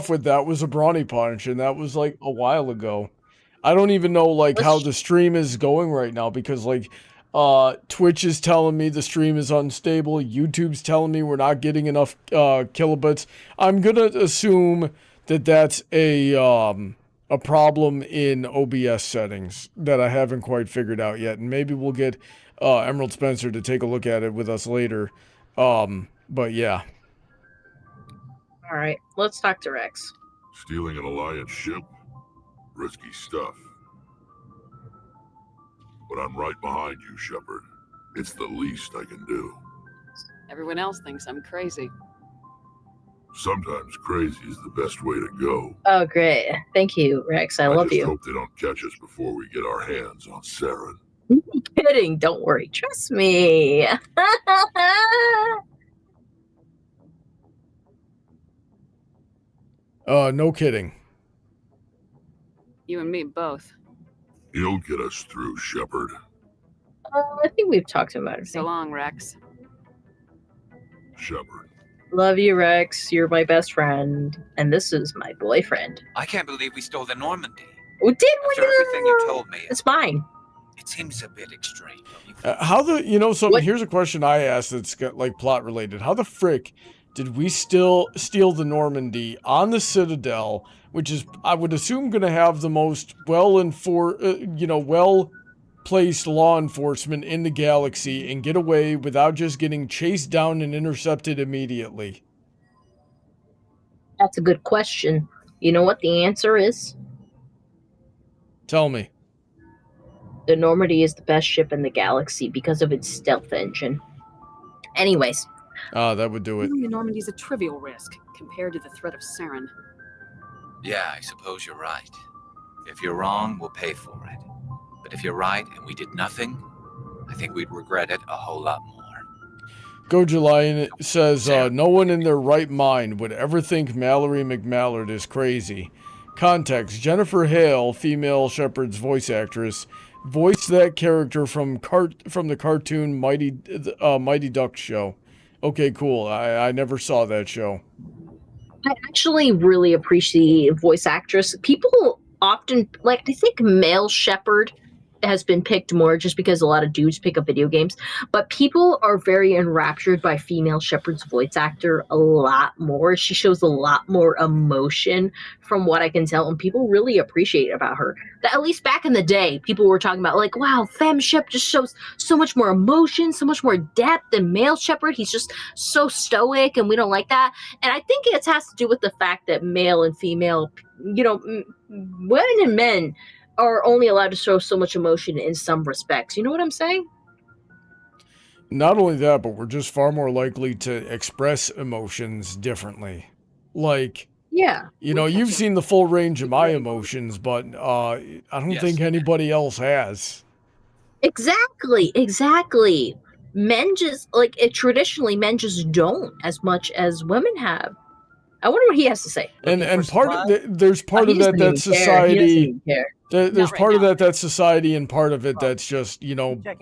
with that was a brawny punch, and that was, like, a while ago. I don't even know, like, how the stream is going right now, because, like, Twitch is telling me the stream is unstable. YouTube's telling me we're not getting enough kilobits. I'm gonna assume that that's a problem in OBS settings that I haven't quite figured out yet, and maybe we'll get Emerald Spencer to take a look at it with us later. But yeah. All right, let's talk to Rex. Stealing an Alliance ship? Risky stuff. But I'm right behind you, Shepard. It's the least I can do. Everyone else thinks I'm crazy. Sometimes crazy is the best way to go. Oh, great. Thank you, Rex. I love just you. Hope they don't catch us before we get our hands on Saren. I'm kidding. Don't worry. Trust me. No kidding. You and me both. You'll get us through, Shepard. I think we've talked about it. So long, Rex. Shepard. Love you, Rex. You're my best friend. And this is my boyfriend. I can't believe we stole the Normandy. We did After everything you told me. It's fine. It seems a bit extreme. Here's a question I asked that's got, like, plot related. How the frick did we still steal the Normandy on the Citadel, which is, I would assume, going to have the most well-placed law enforcement in the galaxy, and get away without just getting chased down and intercepted immediately? That's a good question. You know what the answer is? Tell me. The Normandy is the best ship in the galaxy because of its stealth engine. Anyways. That would do it. The Normandy's a trivial risk compared to the threat of Saren. Yeah, I suppose you're right. If you're wrong, we'll pay for it. But if you're right and we did nothing, I think we'd regret it a whole lot more. Go Julian says, no one in their right mind would ever think Mallory McMallard is crazy. Context: Jennifer Hale, female Shepard's voice actress, voiced that character from the cartoon Mighty Ducks show. Okay, cool. I never saw that show. I actually really appreciate voice actress. People often, I think male Shepard has been picked more just because a lot of dudes pick up video games, but people are very enraptured by female Shepard's voice actor a lot more. She shows a lot more emotion from what I can tell, and people really appreciate about her. At least back in the day, people were talking about, wow, femme Shep just shows so much more emotion, so much more depth than male Shepard. He's just so stoic, and we don't like that. And I think it has to do with the fact that male and female, women and men are only allowed to show so much emotion in some respects. You know what I'm saying? Not only that, but we're just far more likely to express emotions differently. Yeah. You've seen the full range of my emotions, but I don't think anybody else has. Exactly. Men just, traditionally, men just don't as much as women have. I wonder what he has to say. And part of there's part of that society. There's part of that society, and part of it that's just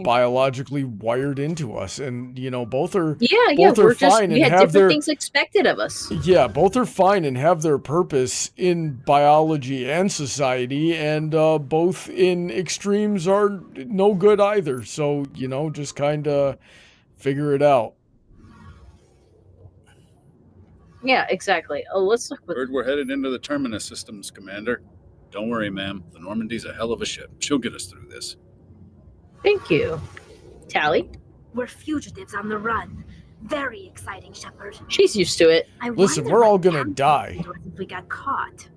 biologically wired into us, and both are fine and have their things expected of us. Yeah, both are fine and have their purpose in biology and society, and both in extremes are no good either. So just kind of figure it out. Yeah, exactly. Oh, let's look. Heard we're headed into the Terminus systems, Commander. Don't worry, ma'am. The Normandy's a hell of a ship. She'll get us through this. Thank you. Tally? We're fugitives on the run. Very exciting, Shepard. She's used to it. Listen, we're all gonna die. If we got caught.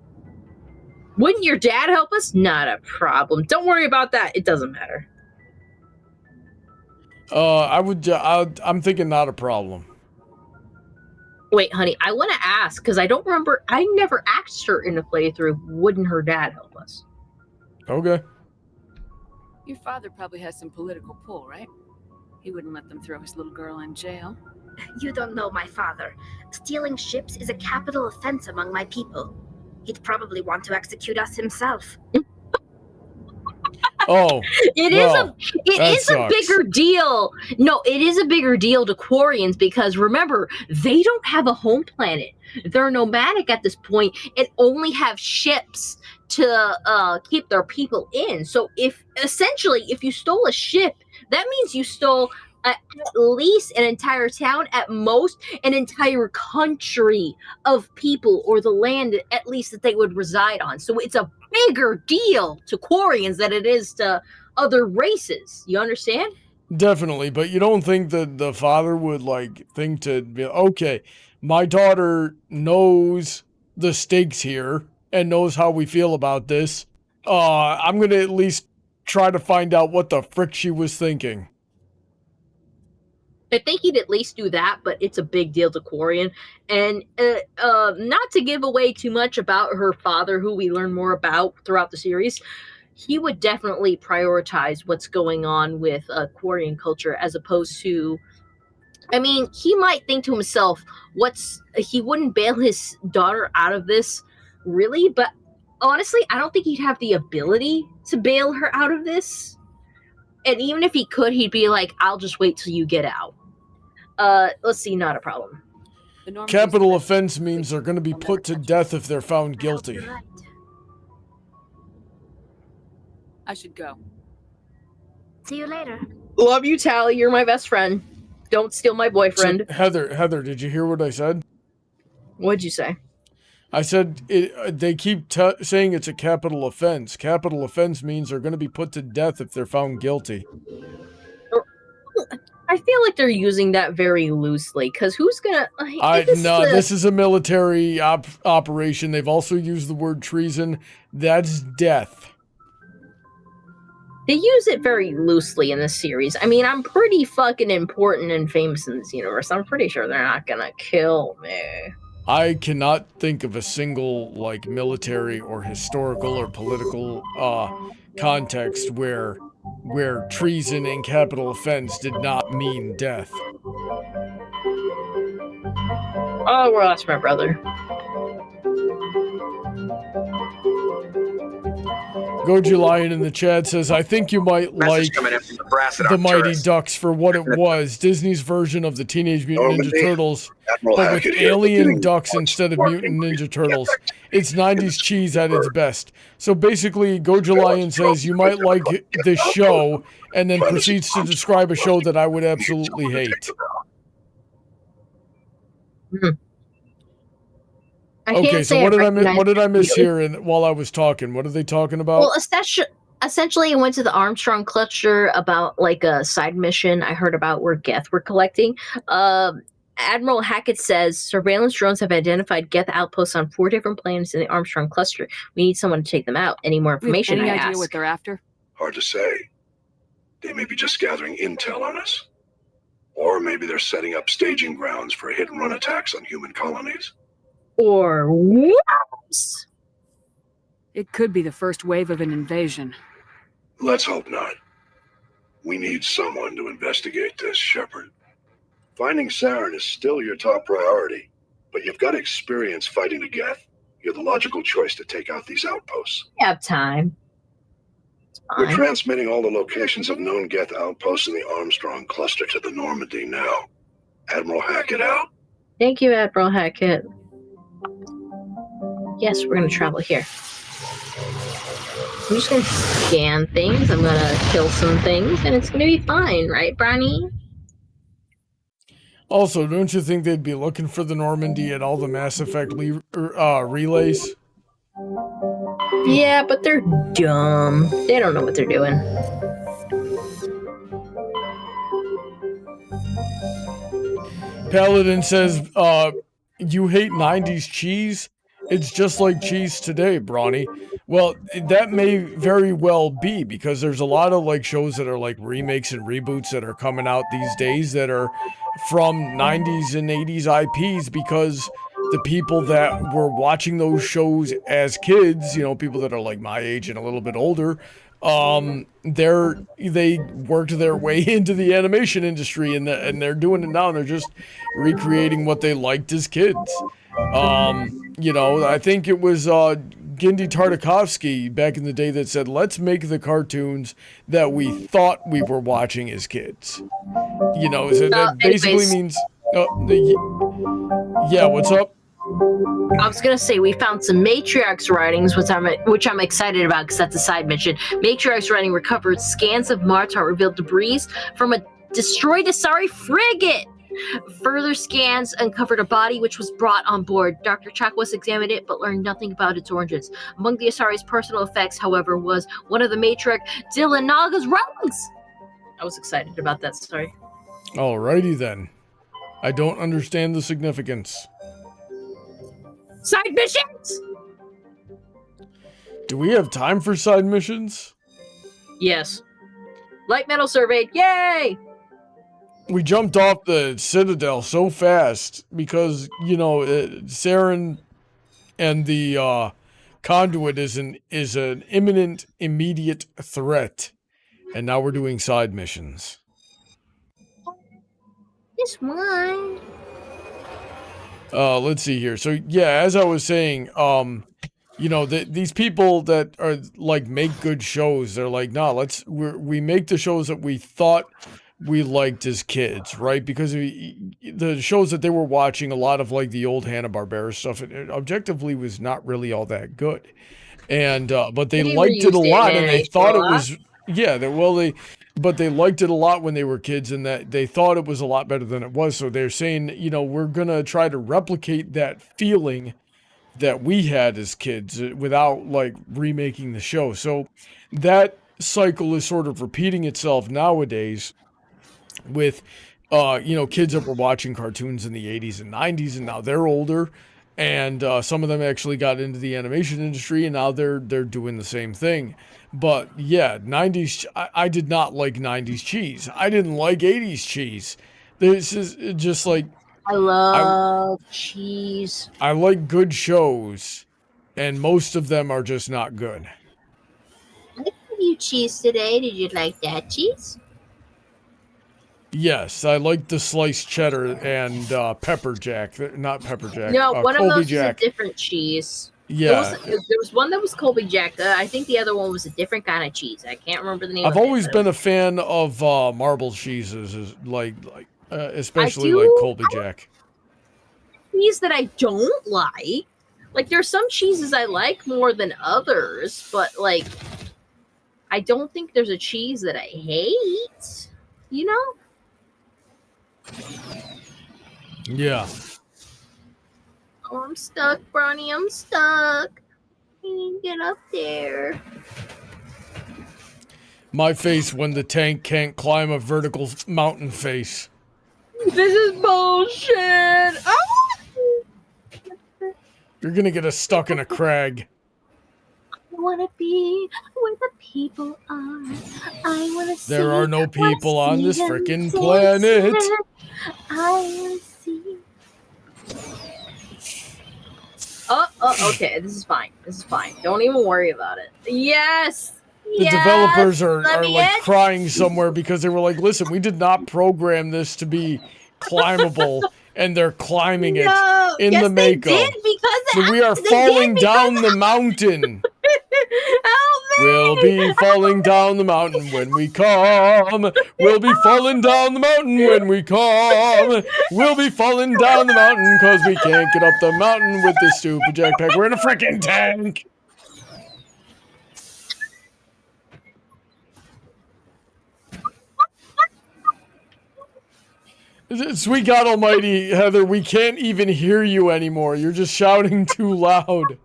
Wouldn't your dad help us? Not a problem. Don't worry about that. It doesn't matter. I'm thinking not a problem. Wait, honey, I want to ask, because I don't remember, I never asked her in a playthrough, wouldn't her dad help us? Okay. Your father probably has some political pull, right? He wouldn't let them throw his little girl in jail. You don't know my father. Stealing ships is a capital offense among my people. He'd probably want to execute us himself. Oh, it is a bigger deal. No, it is a bigger deal to Quarians because remember, they don't have a home planet. They're nomadic at this point and only have ships to keep their people in. So if you stole a ship, that means you stole at least an entire town, at most an entire country of people, or the land at least that they would reside on. So it's a bigger deal to Quarians than it is to other races. You understand? Definitely, but you don't think that the father would think to be okay, my daughter knows the stakes here and knows how we feel about this. I'm gonna at least try to find out what the frick she was thinking. I think he'd at least do that, but it's a big deal to Quarian. And not to give away too much about her father, who we learn more about throughout the series, he would definitely prioritize what's going on with Quarian culture as opposed to... I mean, he might think to himself, he wouldn't bail his daughter out of this really, but honestly, I don't think he'd have the ability to bail her out of this. And even if he could, he'd be like, I'll just wait till you get out. Let's see, not a problem. Capital offense means they're going to be put to death if they're found guilty. I should go. See you later. Love you, Tally. You're my best friend. Don't steal my boyfriend. So, Heather, did you hear what I said? What'd you say? I said they keep saying it's a capital offense. Capital offense means they're going to be put to death if they're found guilty. I feel like they're using that very loosely, because who's gonna... This is a military operation. They've also used the word treason. That's death. They use it very loosely in this series. I mean, I'm pretty fucking important and famous in this universe. I'm pretty sure they're not gonna kill me. I cannot think of a single, like, military or historical or political context where treason and capital offense did not mean death. Oh, well, that's my brother. Goji Lion in the chat says, I think you might like the Mighty Ducks for what it was, Disney's version of the Teenage Mutant Ninja Turtles, but with alien ducks instead of Mutant Ninja Turtles. It's 90s cheese at its best. So basically, Goji Lion says you might like this show, and then proceeds to describe a show that I would absolutely hate. Okay, so what did I miss here while I was talking? What are they talking about? Well, essentially, I went to the Armstrong cluster about like a side mission I heard about where Geth were collecting. Admiral Hackett says surveillance drones have identified Geth outposts on 4 different planets in the Armstrong cluster. We need someone to take them out. Any more information? Any idea what they're after? Hard to say. They may be just gathering intel on us. Or maybe they're setting up staging grounds for hit-and-run attacks on human colonies. Or whoops! It could be the first wave of an invasion. Let's hope not. We need someone to investigate this, Shepard. Finding Saren is still your top priority, but you've got experience fighting the Geth. You're the logical choice to take out these outposts. We have time. We're transmitting all the locations of known Geth outposts in the Armstrong cluster to the Normandy now. Admiral Hackett out. Thank you, Admiral Hackett. Yes, we're going to travel here. I'm just going to scan things. I'm going to kill some things, and it's going to be fine, right, Brony? Also, don't you think they'd be looking for the Normandy at all the Mass Effect relays? Yeah, but they're dumb. They don't know what they're doing. Paladin says, you hate 90s cheese? It's just like cheese today, Brawny. Well, that may very well be, because there's a lot of like shows that are like remakes and reboots that are coming out these days that are from 90s and 80s IPs, because the people that were watching those shows as kids, you know, people that are like my age and a little bit older, they worked their way into the animation industry, and they're doing it now, and they're just recreating what they liked as kids. You know, I think it was Genndy Tartakovsky back in the day that said, let's make the cartoons that we thought we were watching as kids. You know, so that basically means... yeah, what's up? I was gonna say we found some Matriarch's writings, which I'm excited about because that's a side mission. Matriarch's writing recovered scans of Martar revealed debris from a destroyed Astari frigate. Further scans uncovered a body which was brought on board. Dr. Chakwas examined it but learned nothing about its origins. Among the Astari's personal effects, however, was one of the Matriarch Dylan Naga's relics. I was excited about that story. Alrighty then. I don't understand the significance. Side missions! Do we have time for side missions? Yes. Light metal surveyed. Yay! We jumped off the Citadel so fast because, you know, Saren and the Conduit is an imminent, immediate threat. And now we're doing side missions. This one. Let's see here. So, yeah, as I was saying, you know, these people that are like make good shows, they're like, nah, we make the shows that we thought we liked as kids, right? Because the shows that they were watching, a lot of like the old Hanna-Barbera stuff, it objectively was not really all that good. And but they liked it a lot, and they thought it was but they liked it a lot when they were kids, and that they thought it was a lot better than it was. So they're saying, you know, we're gonna try to replicate that feeling that we had as kids without like remaking the show. So that cycle is sort of repeating itself nowadays with you know, kids that were watching cartoons in the 80s and 90s, and now they're older, and some of them actually got into the animation industry, and now they're doing the same thing. But yeah, 90s, I did not like 90s cheese. I didn't like 80s cheese. This is just like, I love cheese. I like good shows, and most of them are just not good. I gave you cheese today. Did you like that cheese? Yes, I like the sliced cheddar and pepper jack. Not pepper jack. No, one Colby of those Jack. was a different cheese. Yeah. There was one that was Colby Jack. I think the other one was a different kind of cheese. I can't remember the name I've of it. always been a fan of marble cheeses, especially like Colby Jack. Cheese that I don't like. Like, there's some cheeses I like more than others, but like, I don't think there's a cheese that I hate. You know? Yeah. Oh, I'm stuck, Brony. I'm stuck. I can't get up there. My face when the tank can't climb a vertical mountain face. This is bullshit. Oh! You're gonna get us stuck in a crag. I want to be where the people are. I want to see. There are no people on this frickin' planet. I want to see. Oh, okay. This is fine. This is fine. Don't even worry about it. Yes. The developers are like crying somewhere because they were like, listen, we did not program this to be climbable, and they're climbing it in the Mako. So we are falling down the mountain. We'll be falling down the mountain when we come. We'll be falling down the mountain when we come. We'll be falling down the mountain because we can't get up the mountain with this stupid jetpack. We're in a freaking tank. Sweet God Almighty, Heather, we can't even hear you anymore. You're just shouting too loud.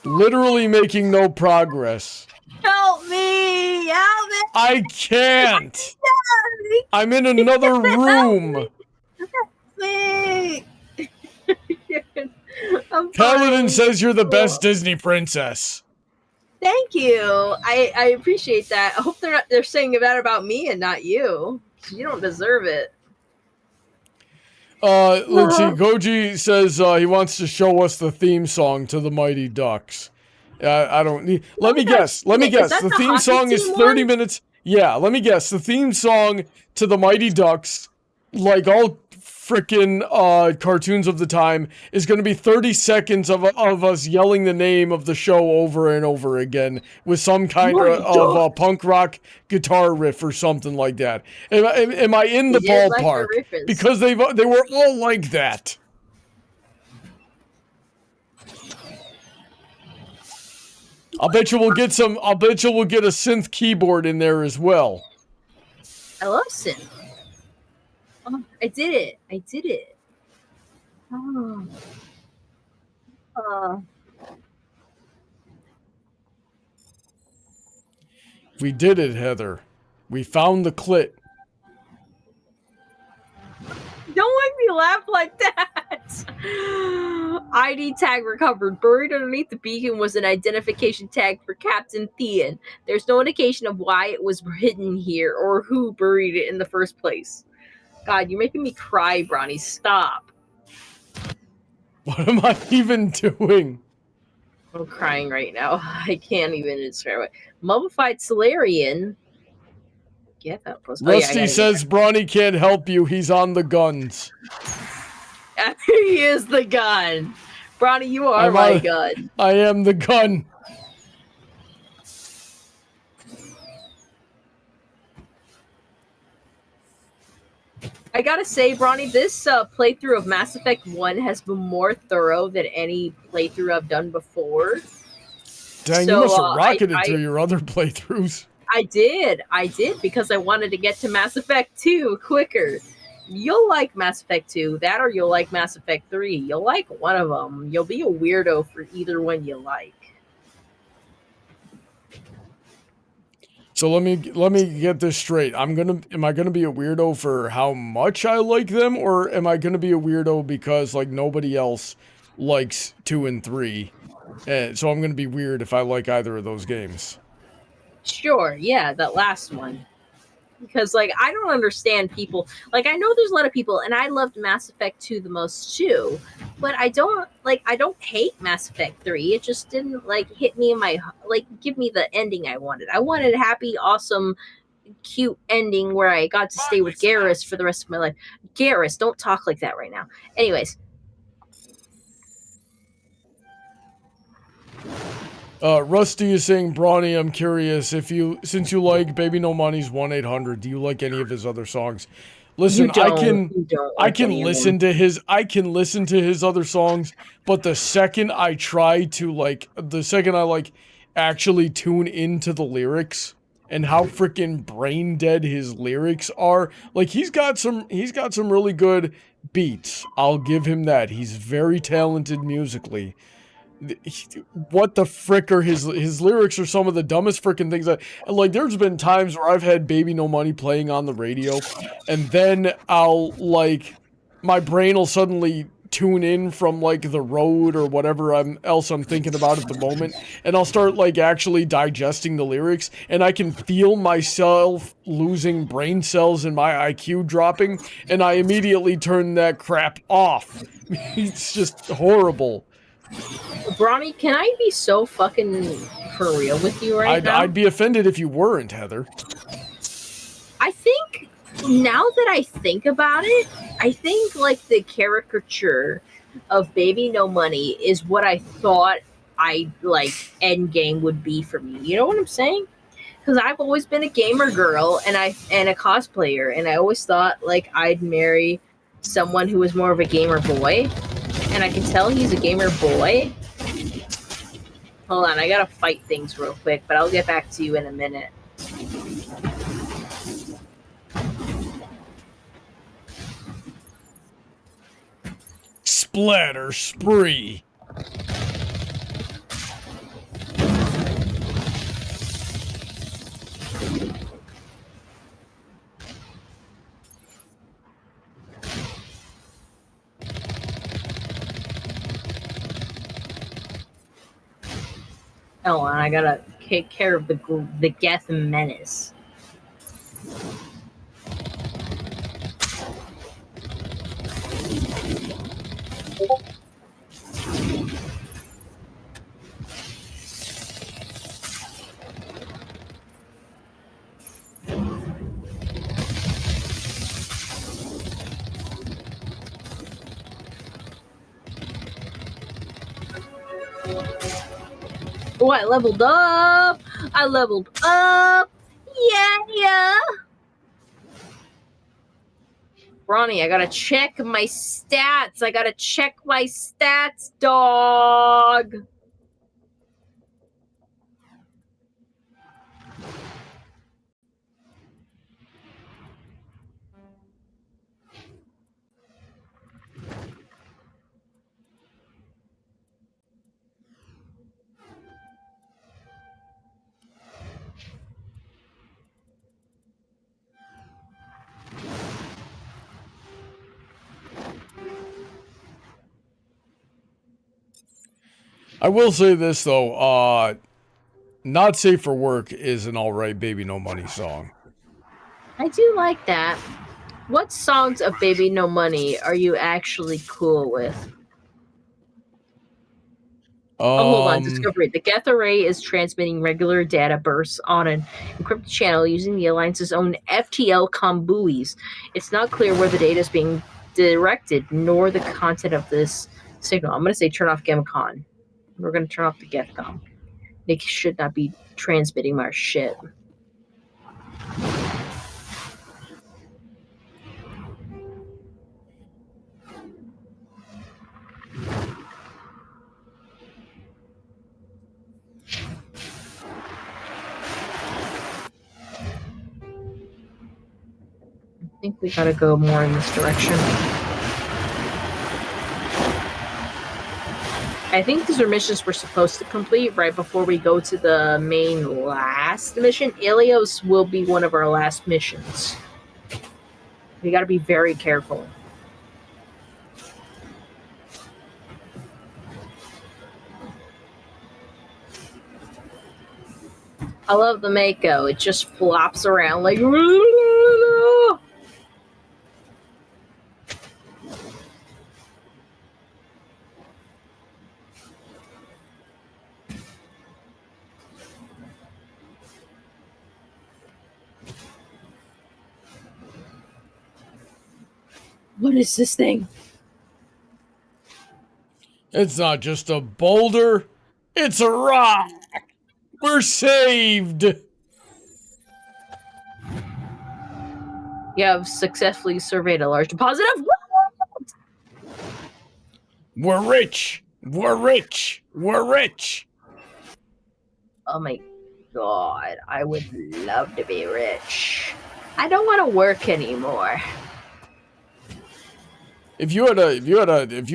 Literally making no progress. Help me! Help me! I can't! I'm in another room. Me. Paladin says you're the best Disney princess. Thank you. I appreciate that. I hope they're saying that about me and not you. You don't deserve it. Let's see. Goji says he wants to show us the theme song to the Mighty Ducks. I don't need. Let me guess. The theme song is 30 minutes. Yeah, let me guess. The theme song to the Mighty Ducks, like all frickin' cartoons of the time, is going to be 30 seconds of us yelling the name of the show over and over again with some kind of punk rock guitar riff or something like that. Am I in the ballpark? Like because they were all like that. I'll bet you we'll get a synth keyboard in there as well. I love synth. Oh, I did it. Oh. We did it, Heather. We found the clit. Don't make me laugh like that. ID tag recovered. Buried underneath the beacon was an identification tag for Captain Thean. There's no indication of why it was hidden here or who buried it in the first place. God, you're making me cry, Brony. Stop. What am I even doing? I'm crying right now. I can't even describe it. Mummified Solarian. Yeah, that was. Rusty says Brony can't help you. He's on the guns. Yeah, he is the gun. Brony, you are my gun. I am the gun. I gotta say, Brony, this playthrough of Mass Effect 1 has been more thorough than any playthrough I've done before. Dang, you must have rocketed through your other playthroughs. I did, because I wanted to get to Mass Effect 2 quicker. You'll like Mass Effect 2, that or you'll like Mass Effect 3. You'll like one of them. You'll be a weirdo for either one you like. So let me get this straight. Am I gonna be a weirdo for how much I like them, or am I gonna be a weirdo because like nobody else likes 2 and 3? So I'm gonna be weird if I like either of those games. Sure, yeah, that last one. Because, like, I don't understand people. Like, I know there's a lot of people, and I loved Mass Effect 2 the most, too. But I don't hate Mass Effect 3. It just didn't, like, hit me in my, like, give me the ending I wanted. I wanted a happy, awesome, cute ending where I got to stay with Garrus for the rest of my life. Garrus, don't talk like that right now. Anyways. Rusty is saying, Brony, I'm curious since you like Baby No Money's 1-800, do you like any of his other songs? Listen, I can listen to his other songs, but the second I actually tune into the lyrics and how freaking brain dead his lyrics are, like he's got some really good beats. I'll give him that. He's very talented musically. What the frick are his lyrics are some of the dumbest freaking things like there's been times where I've had Baby No Money playing on the radio and then I'll like my brain will suddenly tune in from like the road or whatever else I'm thinking about at the moment, and I'll start like actually digesting the lyrics, and I can feel myself losing brain cells and my IQ dropping, and I immediately turn that crap off. It's just horrible. Brony, can I be so fucking for real with you now? I'd be offended if you weren't, Heather. I think, now that I think about it, I think, like, the caricature of Baby No Money is what I thought endgame would be for me. You know what I'm saying? Because I've always been a gamer girl and a cosplayer, and I always thought, like, I'd marry someone who was more of a gamer boy. And I can tell he's a gamer boy. Hold on, I gotta fight things real quick, but I'll get back to you in a minute. Splatter spree. Oh, and I gotta take care of the Geth menace. Oh, I leveled up! I leveled up! Yeah! Brony, I gotta check my stats! I gotta check my stats, dog! I will say this though, Not Safe for Work is an alright Baby No Money song. I do like that. What songs of Baby No Money are you actually cool with? Hold on. Discovery. The Geth array is transmitting regular data bursts on an encrypted channel using the Alliance's own FTL COM buoys. It's not clear where the data is being directed nor the content of this signal. I'm going to say turn off GemCon. We're going to turn off the GetCom. They should not be transmitting my shit. I think we gotta go more in this direction. I think these are missions we're supposed to complete right before we go to the main last mission. Ilios will be one of our last missions. We gotta be very careful. I love the Mako. It just flops around like... What is this thing? It's not just a boulder. It's a rock. We're saved. You have successfully surveyed a large deposit of... We're rich. We're rich. We're rich. Oh my god. I would love to be rich. I don't want to work anymore. If you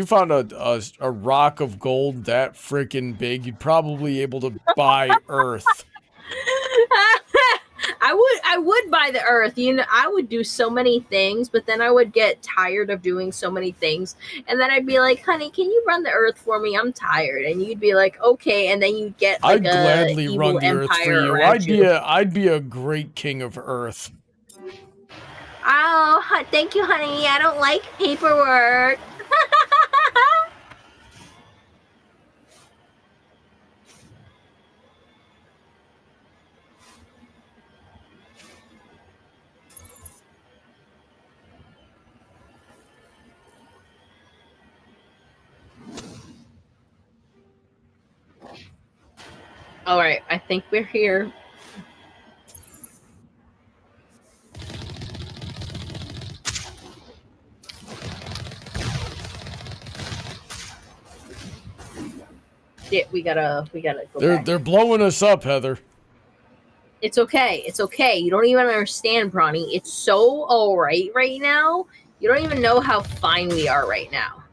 found a rock of gold that freaking big, you'd probably be able to buy Earth. I would buy the Earth. You know, I would do so many things, but then I would get tired of doing so many things, and then I'd be like, "Honey, can you run the Earth for me? I'm tired." And you'd be like, "Okay," and then you'd get like I'd gladly run the Earth for you. I'd be a great king of Earth. Oh, thank you, honey. I don't like paperwork. All right, I think we're here. Yeah, we gotta go back. They're blowing us up, Heather. It's okay. It's okay. You don't even understand, Brony. It's so alright right now. You don't even know how fine we are right now.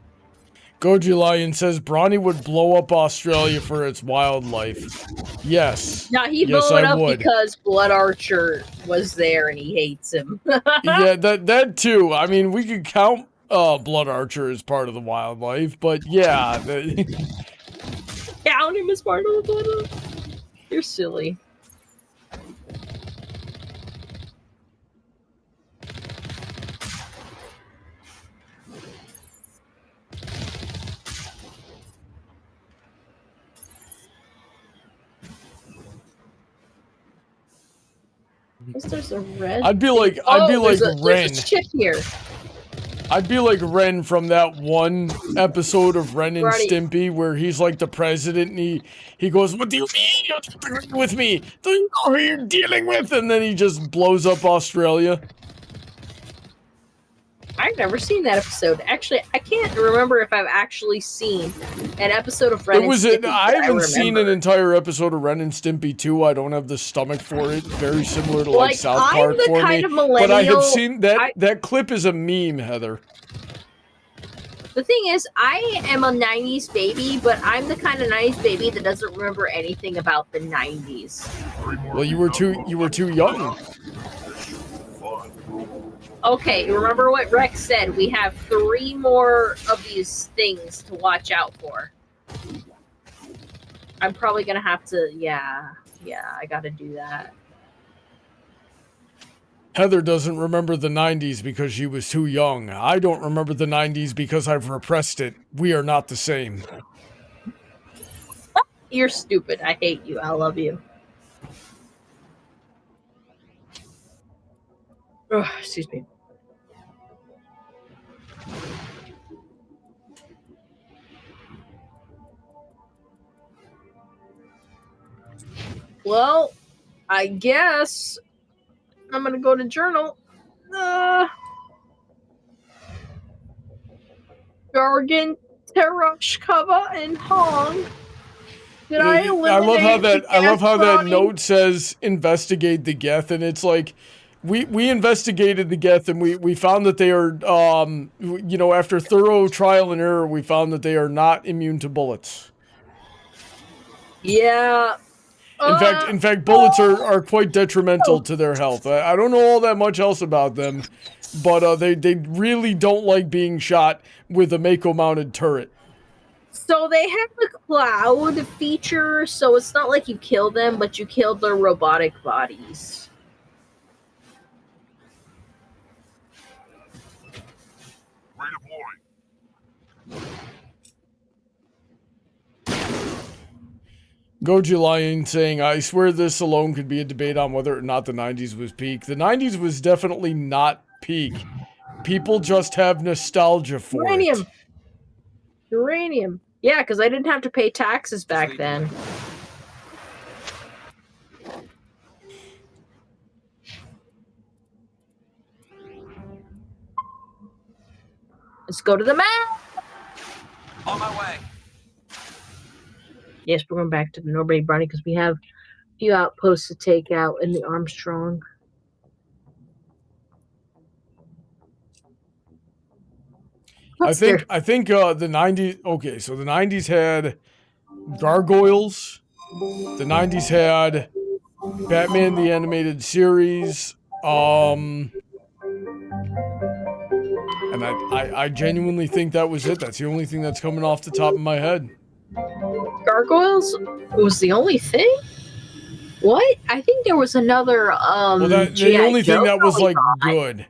Goji Lion says Brony would blow up Australia for its wildlife. Yes. No, he blew it up because Blood Archer was there and he hates him. Yeah, that too. I mean, we could count Blood Archer as part of the wildlife, but yeah. Count him as part of the wildlife? You're silly. There's a red. I'd be like Ren. There's a chip here. I'd be like Ren from that one episode of Ren and Stimpy where he's like the president and he goes, "What do you mean you don't agree with me? Do you know who you're dealing with?" And then he just blows up Australia. I've never seen that episode. Actually, I can't remember if I've actually seen an episode of Ren and Stimpy. I haven't seen an entire episode of Ren and Stimpy 2. I don't have the stomach for it. Very similar to like South Park for me. But I have seen that that clip is a meme, Heather. The thing is, I am a 90s baby, but I'm the kind of 90s baby that doesn't remember anything about the 90s. Well, you were too young. Okay, remember what Rex said. We have 3 more of these things to watch out for. I'm probably gonna have to, yeah, I gotta do that. Heather doesn't remember the 90s because she was too young. I don't remember the 90s because I've repressed it. We are not the same. You're stupid. I hate you. I love you. Oh, excuse me. Well, I guess I'm gonna go to journal. Gargan, Teroshkava, and Hong. Did I eliminate I love how that note says investigate the Geth, and it's like we investigated the Geth, and we found that they are you know, after thorough trial and error, we found that they are not immune to bullets. Yeah. In fact, bullets are quite detrimental to their health. I don't know all that much else about them, but they really don't like being shot with a Mako-mounted turret. So they have the cloud feature, so it's not like you kill them, but you killed their robotic bodies. Goji Lion saying, I swear this alone could be a debate on whether or not the 90s was peak. The 90s was definitely not peak. People just have nostalgia for it. Uranium. Yeah, because I didn't have to pay taxes back then. Let's go to the map. On my way. Yes, we're going back to the Norbury Brony because we have a few outposts to take out in the Armstrong. I think the 90s, okay, so the 90s had Gargoyles. The 90s had Batman the Animated Series. And I genuinely think that was it. That's the only thing that's coming off the top of my head. Gargoyles was the only thing? What? I think there was another well, the only thing that was like good.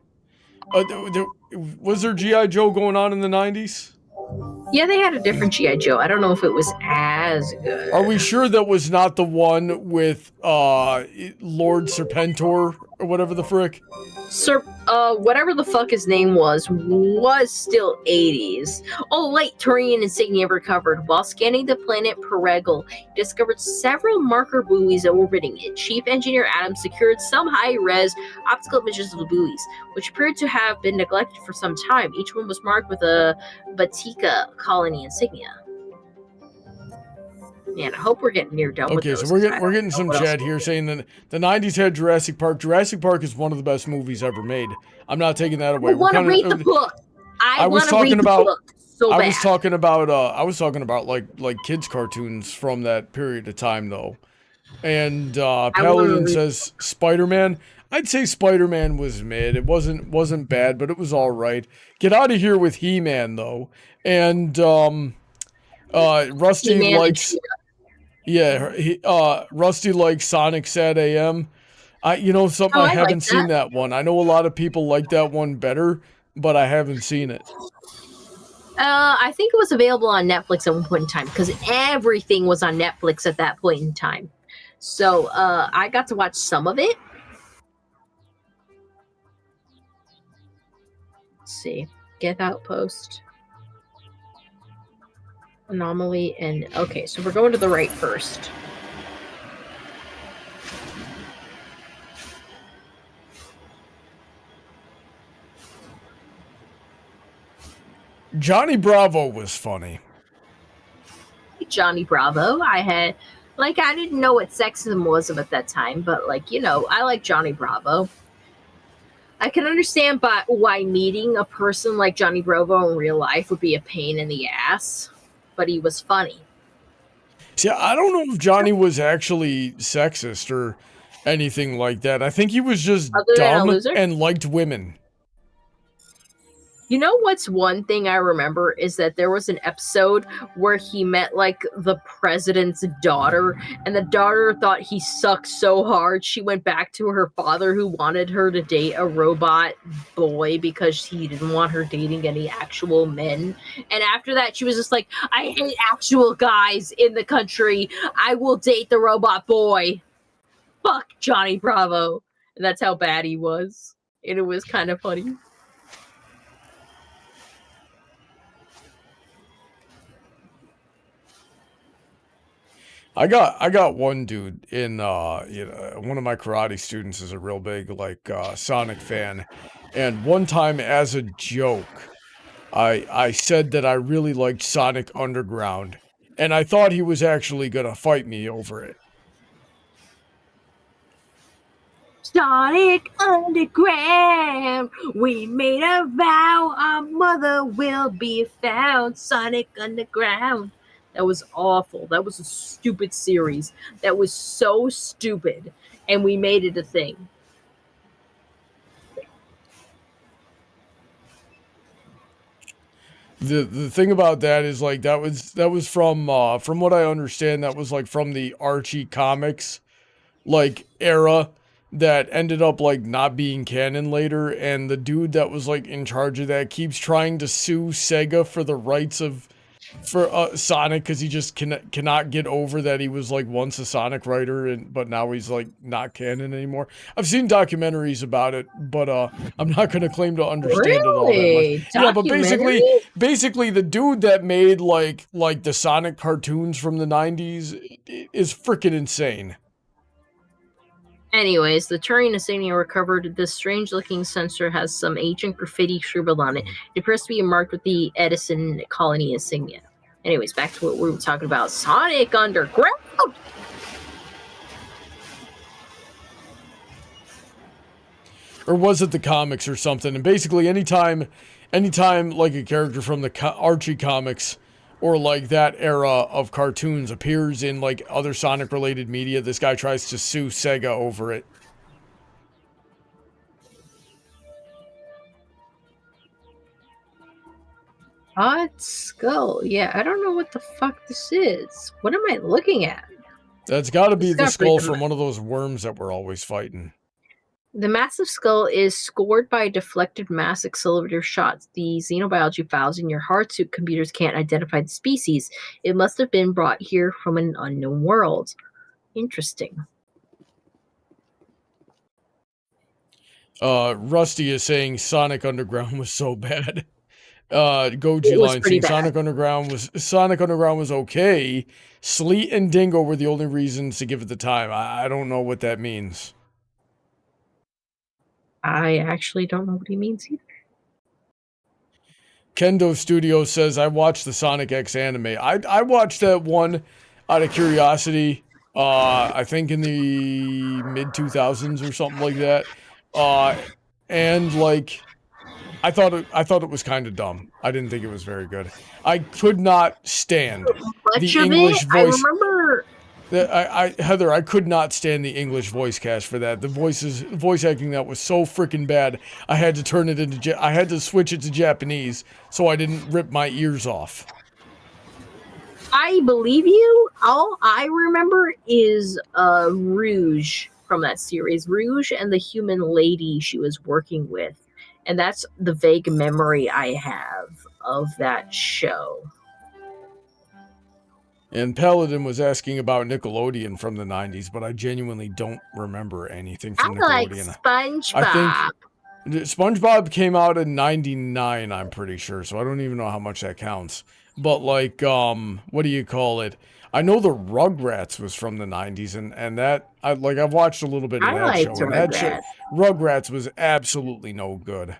Was there G.I. Joe going on in the 90s? Yeah, they had a different G.I. Joe. I don't know if it was as good. Are we sure that was not the one with Lord Serpentor or whatever the frick? Whatever the fuck his name was still 80s. Oh, light Turian insignia recovered. While scanning the planet Peregal, he discovered several marker buoys orbiting it. Chief Engineer Adams secured some high-res optical images of the buoys, which appeared to have been neglected for some time. Each one was marked with a Batika colony insignia. Man, I hope we're getting near done with those. Okay, so we're getting some chat here saying that the 90s had Jurassic Park. Jurassic Park is one of the best movies ever made. I'm not taking that away. I want to read the book. I was talking about like kids cartoons from that period of time though. And Paladin says Spider-Man. I'd say Spider-Man was mid. It wasn't bad, but it was all right. Get out of here with He-Man though. And Rusty He-Man likes Rusty likes Sonic Sad AM. I haven't seen that one. I know a lot of people like that one better, but I haven't seen it. I think it was available on Netflix at one point in time because everything was on Netflix at that point in time. So I got to watch some of it. Let's see. Geth Outpost. Anomaly and okay, so we're going to the right first. Johnny Bravo was funny. Johnny Bravo. I didn't know what sexism was at that time, but I like Johnny Bravo. I can understand why meeting a person like Johnny Bravo in real life would be a pain in the ass. But he was funny. See, I don't know if Johnny was actually sexist or anything like that. I think he was just dumb and liked women. You know what's one thing I remember is that there was an episode where he met the president's daughter, and the daughter thought he sucked so hard she went back to her father who wanted her to date a robot boy because he didn't want her dating any actual men. And after that, she was just like, I hate actual guys in the country. I will date the robot boy. Fuck Johnny Bravo. And that's how bad he was. And it was kind of funny. I got one dude in one of my karate students is a real big Sonic fan, and one time as a joke, I said that I really liked Sonic Underground, and I thought he was actually gonna fight me over it. Sonic Underground, we made a vow, our mother will be found. Sonic Underground. That was awful. That was a stupid series. That was so stupid, and we made it a thing. The thing about that is like that was from what I understand, that was like from the Archie comics like era that ended up like not being canon later, and the dude that was like in charge of that keeps trying to sue Sega for the rights for Sonic, because he just cannot get over that he was like once a Sonic writer, but now he's like not canon anymore. I've seen documentaries about it, but I'm not going to claim to understand it all that much. Yeah, but basically the dude that made like the Sonic cartoons from the 90s is freaking insane. Anyways, the Turing insignia recovered. This strange-looking sensor has some ancient graffiti scribbled on it. It appears to be marked with the Edison colony insignia. Anyways, back to what we were talking about. Sonic Underground! Or was it the comics or something? And basically, anytime like a character from the Archie comics or like that era of cartoons appears in like other Sonic related media, this guy tries to sue Sega over it. Odd skull. Yeah, I don't know what the fuck this is. What am I looking at? That's got to be the skull from one of those worms that we're always fighting. The massive skull is scored by a deflected mass accelerator shots. The xenobiology files in your hardsuit computers can't identify the species. It must have been brought here from an unknown world. Interesting. Rusty is saying Sonic Underground was so bad. Goji Line saying Sonic Underground was okay. Sleet and Dingo were the only reasons to give it the time. I don't know what that means. I actually don't know what he means either. Kendo Studio says, I watched the Sonic X anime. I watched that one out of curiosity, I think in the mid-2000s or something like that. And like, I thought it was kind of dumb. I didn't think it was very good. I could not stand the English voice. I remember... Heather, I could not stand the English voice cast for that. The voice acting that was so freaking bad. I had to turn it into I had to switch it to Japanese so I didn't rip my ears off. I believe you. All I remember is Rouge from that series. Rouge and the human lady she was working with. And that's the vague memory I have of that show. And Paladin was asking about Nickelodeon from the 90s, but I genuinely don't remember anything from Nickelodeon. I like SpongeBob. I think SpongeBob came out in 99, I'm pretty sure, so I don't even know how much that counts. But like, what do you call it? I know the Rugrats was from the 90s, and that, I've watched a little bit of that show. And that show, Rugrats was absolutely no good.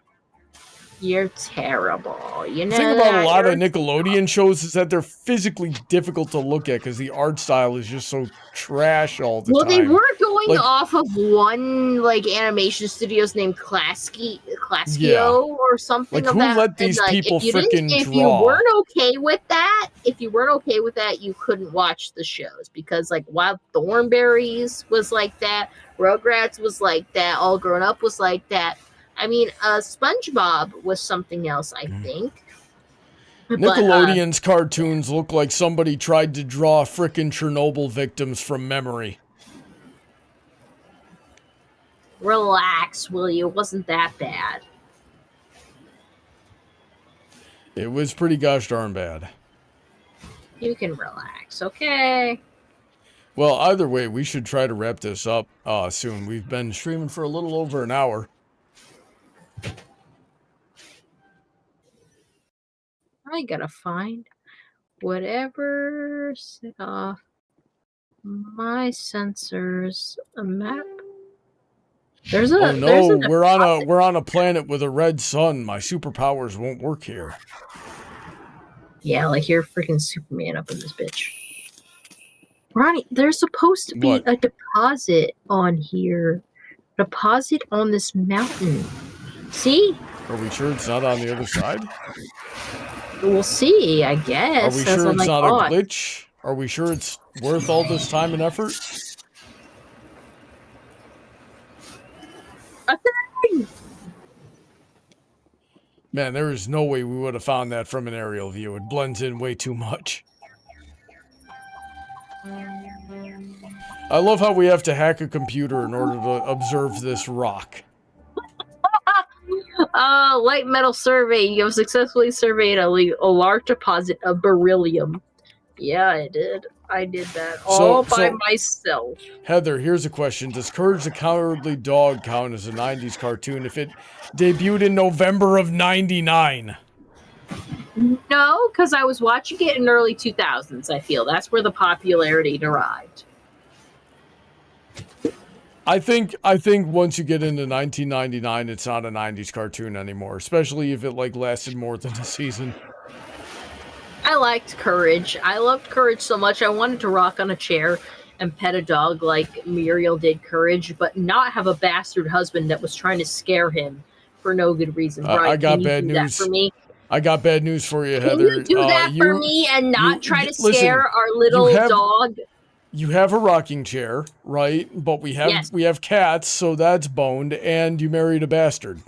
You're terrible. You know, the thing about a lot of Nickelodeon shows is that they're physically difficult to look at because the art style is just so trash all the time. Well, they were going off of one animation studios named Claskio or something. Like, who let these people freaking draw? If you weren't okay with that, you couldn't watch the shows because Wild Thornberries was like that, Rugrats was like that, All Grown Up was like that. I mean, SpongeBob was something else, I think. Nickelodeon's cartoons look like somebody tried to draw frickin' Chernobyl victims from memory. Relax, will you? It wasn't that bad. It was pretty gosh darn bad. You can relax, okay? Well, either way, we should try to wrap this up soon. We've been streaming for a little over an hour. I gotta find whatever set off My sensors, a map. There's a. Oh no, we're on a planet with a red sun. My superpowers won't work here. Yeah, like you're freaking Superman up in this bitch. Ronnie, there's supposed to be a deposit on here. Deposit on this mountain. See? Are we sure it's not on the other side? We'll see, I guess. Are we sure it's not a glitch? Are we sure it's worth all this time and effort? Man, there is no way we would have found that from an aerial view. It blends in way too much. I love how we have to hack a computer in order to observe this rock. Light metal survey. You have successfully surveyed a large deposit of beryllium. Yeah, I did. I did that all by myself. Heather, here's a question. Does Courage the Cowardly Dog count as a 90s cartoon if it debuted in November of 99? No, because I was watching it in early 2000s, I feel. That's where the popularity derived. I think once you get into 1999, it's not a 90s cartoon anymore, especially if it lasted more than a season. I liked Courage. I loved Courage so much. I wanted to rock on a chair and pet a dog like Muriel did Courage, but not have a bastard husband that was trying to scare him for no good reason. I got bad news. That for me? I got bad news for you, Heather. Can you do that for me and not try to scare our little dog? You have a rocking chair, right? But we have cats, so that's boned, and you married a bastard.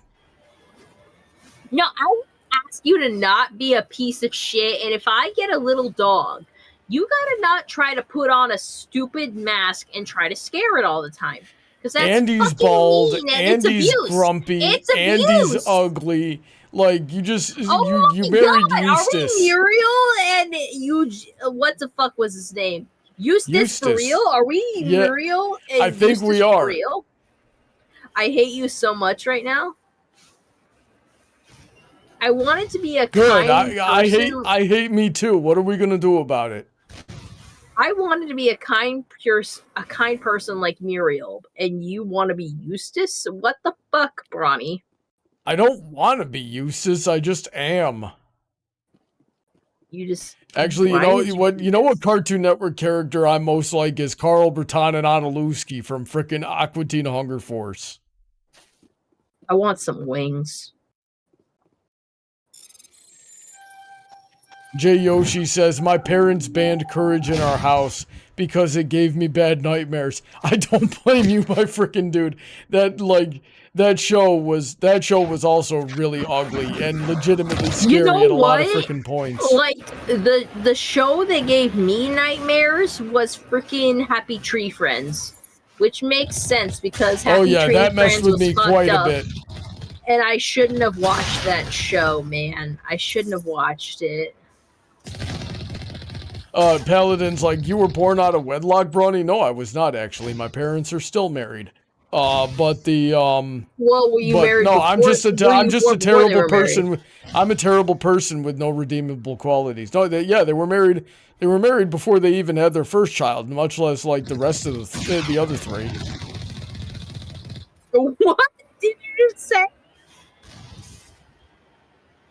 No, I ask you to not be a piece of shit, and if I get a little dog, you gotta not try to put on a stupid mask and try to scare it all the time. Because that's Andy's bald, mean, and Andy's grumpy, Andy's ugly. Like, you just, you married Eustace. Are we Muriel and what the fuck was his name? Eustace for real? Are we Muriel? And I think Eustace we are. For real? I hate you so much right now. I wanted to be a good. kind person. I hate me too. What are we gonna do about it? I wanted to be a kind person like Muriel, and you want to be Eustace? What the fuck, Brony? I don't want to be Eustace. I just am. You just actually, you know what Cartoon Network character I'm most like is Carl Bertan and Analuski from frickin' Aqua Teen Hunger Force. I want some wings. Jay Yoshi says, my parents banned Courage in our house because it gave me bad nightmares. I don't blame you, my frickin' dude. That show was also really ugly and legitimately scary at a lot of frickin' points. Like the show that gave me nightmares was frickin' Happy Tree Friends, which makes sense because Happy Tree Friends that messed with me quite up, a bit. And I shouldn't have watched that show, man. I shouldn't have watched it. Paladin's like, you were born out of wedlock, Brony? No, I was not actually. My parents are still married. But the well, were you married? No, before, I'm just a terrible person. I'm a terrible married? person with no redeemable qualities. No, they were married. They were married before they even had their first child, much less like the rest of the other three. What did you just say?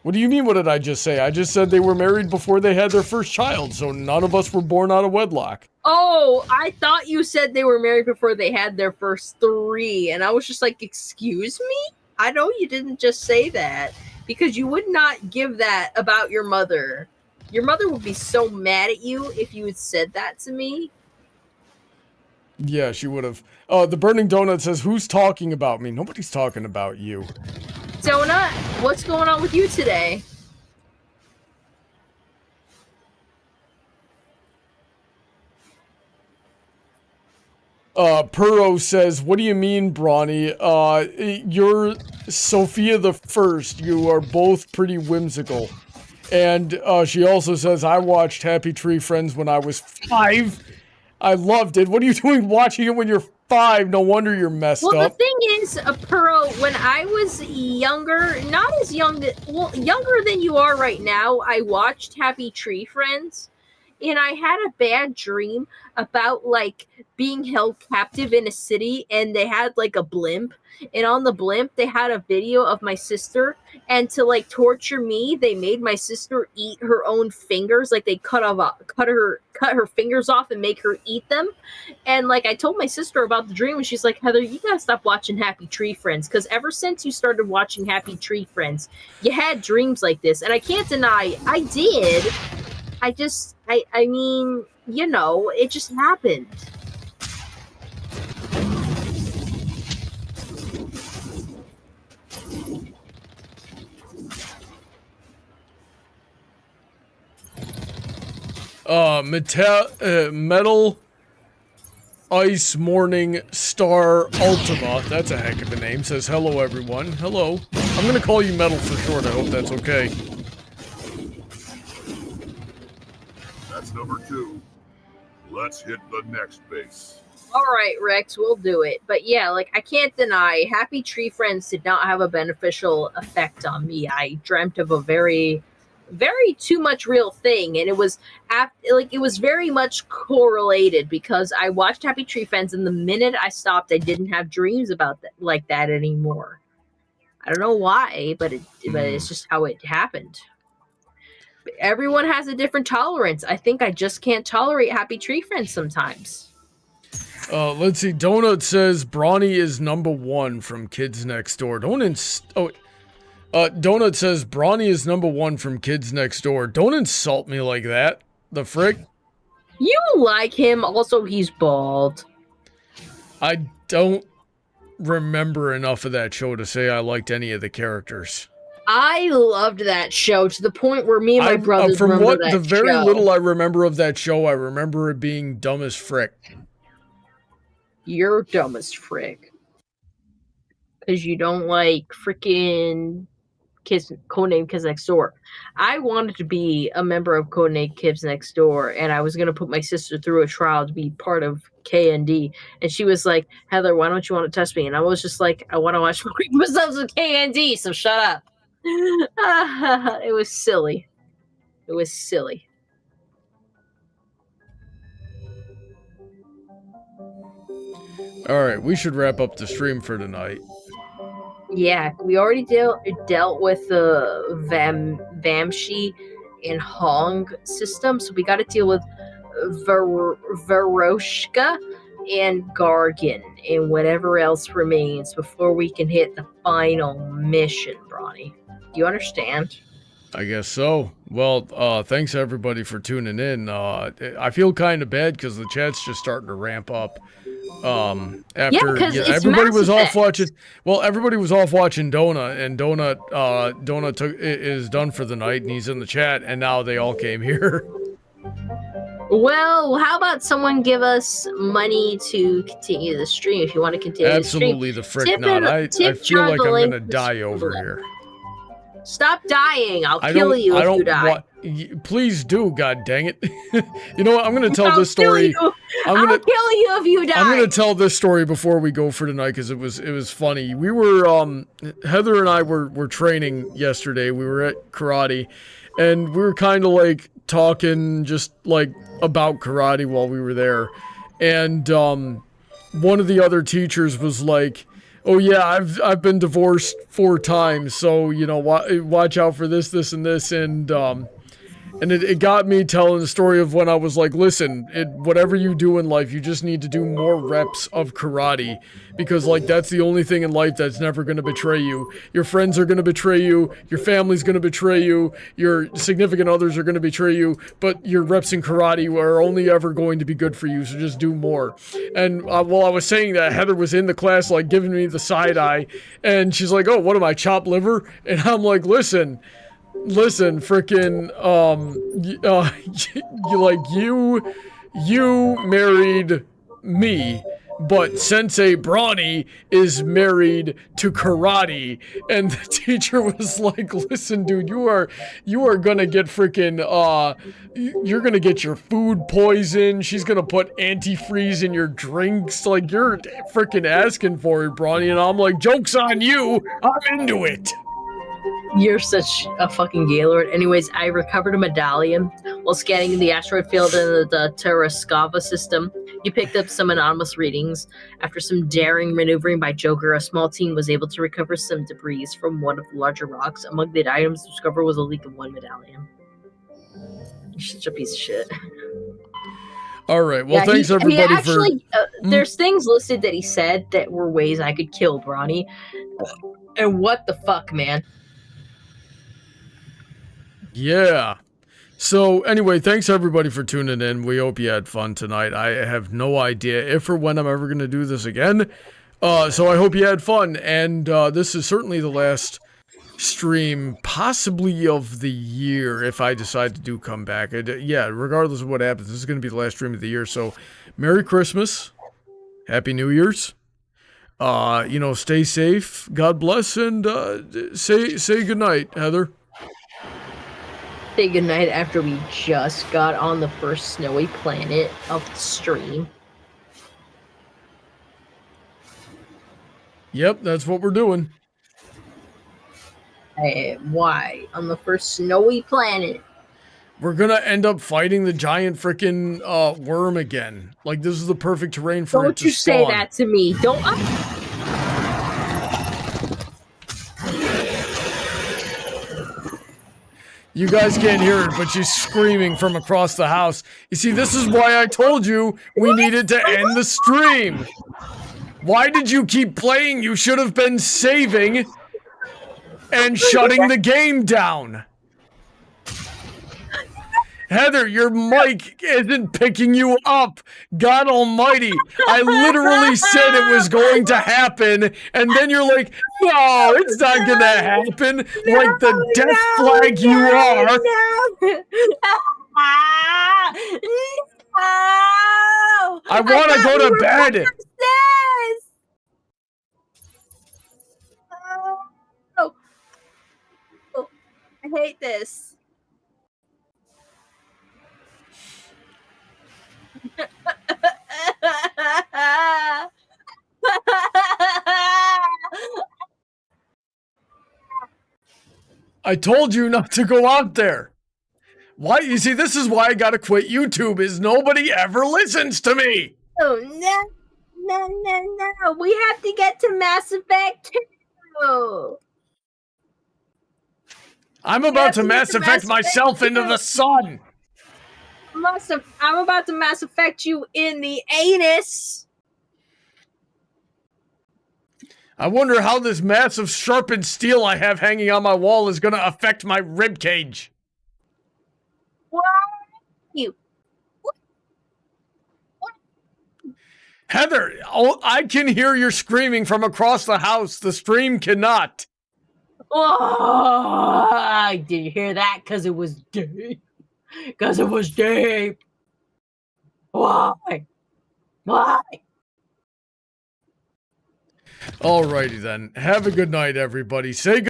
What do you mean, what did I just say? I just said they were married before they had their first child, so none of us were born out of wedlock. Oh, I thought you said they were married before they had their first 3, and I was just like, excuse me? I know you didn't just say that, because you would not give that about your mother. Your mother would be so mad at you if you had said that to me. Yeah, she would have. The Burning Donut says, who's talking about me? Nobody's talking about you. Donut, what's going on with you today? Puro says, what do you mean, Brony? You're Sophia the First. You are both pretty whimsical. And she also says, I watched Happy Tree Friends when I was 5. I loved it. What are you doing watching it when you're 5? No wonder you're messed up. Well, the thing is, Puro, when I was younger, not as young, younger than you are right now, I watched Happy Tree Friends. and I had a bad dream about like being held captive in a city, and they had like a blimp, and on the blimp they had a video of my sister, and to like torture me, they made my sister eat her own fingers, like they cut her fingers off and make her eat them. And like I told my sister about the dream, and she's like, Heather, you gotta stop watching Happy Tree Friends, because ever since you started watching Happy Tree Friends, you had dreams like this. And I can't deny I did. I mean, you know, it just happened. Metal Ice Morning Star Ultima, that's a heck of a name, says hello everyone. Hello. I'm gonna call you Metal for short, I hope that's okay. That's number 2. Let's hit the next base. Alright, Rex, we'll do it. But yeah, like, I can't deny, Happy Tree Friends did not have a beneficial effect on me. I dreamt of a very too much real thing, and it was it was very much correlated, because I watched Happy Tree Friends, and the minute I stopped, I didn't have dreams about that like that anymore. I don't know why, but it's just how it happened. Everyone has a different tolerance. I think I just can't tolerate Happy Tree Friends sometimes. Let's see. Donut says Brony is number 1 from Kids Next Door. Donut says Brony is number 1 from Kids Next Door. Don't insult me like that. The frick? You like him. Also, he's bald. I don't remember enough of that show to say I liked any of the characters. I loved that show to the point where me and my brothers from remember what that the very show. little I remember of that show, I remember it being dumb as frick. You're dumb as frick. Because you don't like freaking Codename Kids Next Door. I wanted to be a member of Codename Kids Next Door, and I was going to put my sister through a trial to be part of KND, and she was like, Heather, why don't you want to test me? And I was just like, I want to watch episodes of KND, so shut up. It was silly. It was silly. Alright, we should wrap up the stream for tonight. Yeah, we already dealt with the Vamshi and Hong system, so we got to deal with Veroshka and Gargan and whatever else remains before we can hit the final mission, Brony. Do you understand? I guess so. Well, thanks everybody for tuning in. I feel kind of bad because the chat's just starting to ramp up. After everybody was off watching. Well, everybody was off watching Donut, and Donut is done for the night, and he's in the chat, and now they all came here. Well, how about someone give us money to continue the stream if you want to continue Absolutely the stream. the frick not. I feel like I'm gonna die over here. Stop dying. I'll kill you if you die. Please do, god dang it. You know what, I'm gonna tell this story. I'll kill you if you die. I'm gonna tell this story before we go for tonight because it was funny. We were Heather and I were training yesterday. We were at karate, and we were kind of like talking just like about karate while we were there. And one of the other teachers was like, oh yeah, I've been divorced 4 times, so you know, watch out for this, and this, and it got me telling the story of when I was like, listen, whatever you do in life, you just need to do more reps of karate, because like that's the only thing in life that's never going to betray you. Your friends are going to betray you, your family's going to betray you, your significant others are going to betray you, but your reps in karate are only ever going to be good for you, so just do more. And while I was saying that, Heather was in the class like giving me the side eye, and she's like, oh, what am I, chopped liver? And I'm like, listen, frickin', you married me, but Sensei Brony is married to karate. And the teacher was like, listen, dude, you are gonna get frickin', you're gonna get your food poisoned. She's gonna put antifreeze in your drinks. Like, you're frickin' asking for it, Brony. And I'm like, joke's on you. I'm into it. You're such a fucking Gaylord. Anyways, I recovered a medallion while scanning the asteroid field in the Terrascava system. You picked up some anonymous readings. After some daring maneuvering by Joker, a small team was able to recover some debris from one of the larger rocks. Among the items discovered was a leak of one medallion. You're such a piece of shit. All right. Well, thanks everybody for. There's things listed that he said that were ways I could kill Brony. And what the fuck, man? Yeah. So anyway, thanks everybody for tuning in. We hope you had fun tonight. I have no idea if or when I'm ever going to do this again. So I hope you had fun. And this is certainly the last stream, possibly of the year, if I decide to come back. Yeah, regardless of what happens, this is going to be the last stream of the year. So Merry Christmas. Happy New Year's. Stay safe. God bless. And say goodnight, Heather. Say goodnight after we just got on the first snowy planet of the stream. Yep, that's what we're doing. Hey, why? On the first snowy planet. We're gonna end up fighting the giant frickin' worm again. Like, this is the perfect terrain for it to spawn. Don't you say that to me. Don't... You guys can't hear it, but she's screaming from across the house. You see, this is why I told you we needed to end the stream. Why did you keep playing? You should have been saving and shutting the game down. Heather, your mic isn't picking you up. God almighty. I literally said it was going to happen, and then you're like, no, it's not going to happen. Like the death flag you are. I want to go to bed. I hate this. I told you not to go out there. Why? You see, this is why I gotta quit YouTube, is nobody ever listens to me. Oh, no. We have to get to Mass Effect 2. I'm about to Mass Effect myself into the sun. I'm about to Mass Effect you in the anus. I wonder how this massive sharpened steel I have hanging on my wall is going to affect my rib cage. What? You? What? Heather, I can hear your screaming from across the house. The stream cannot. Oh, did you hear that? Because it was deep. Because it was deep. Why? Why? Alrighty then. Have a good night, everybody. Say good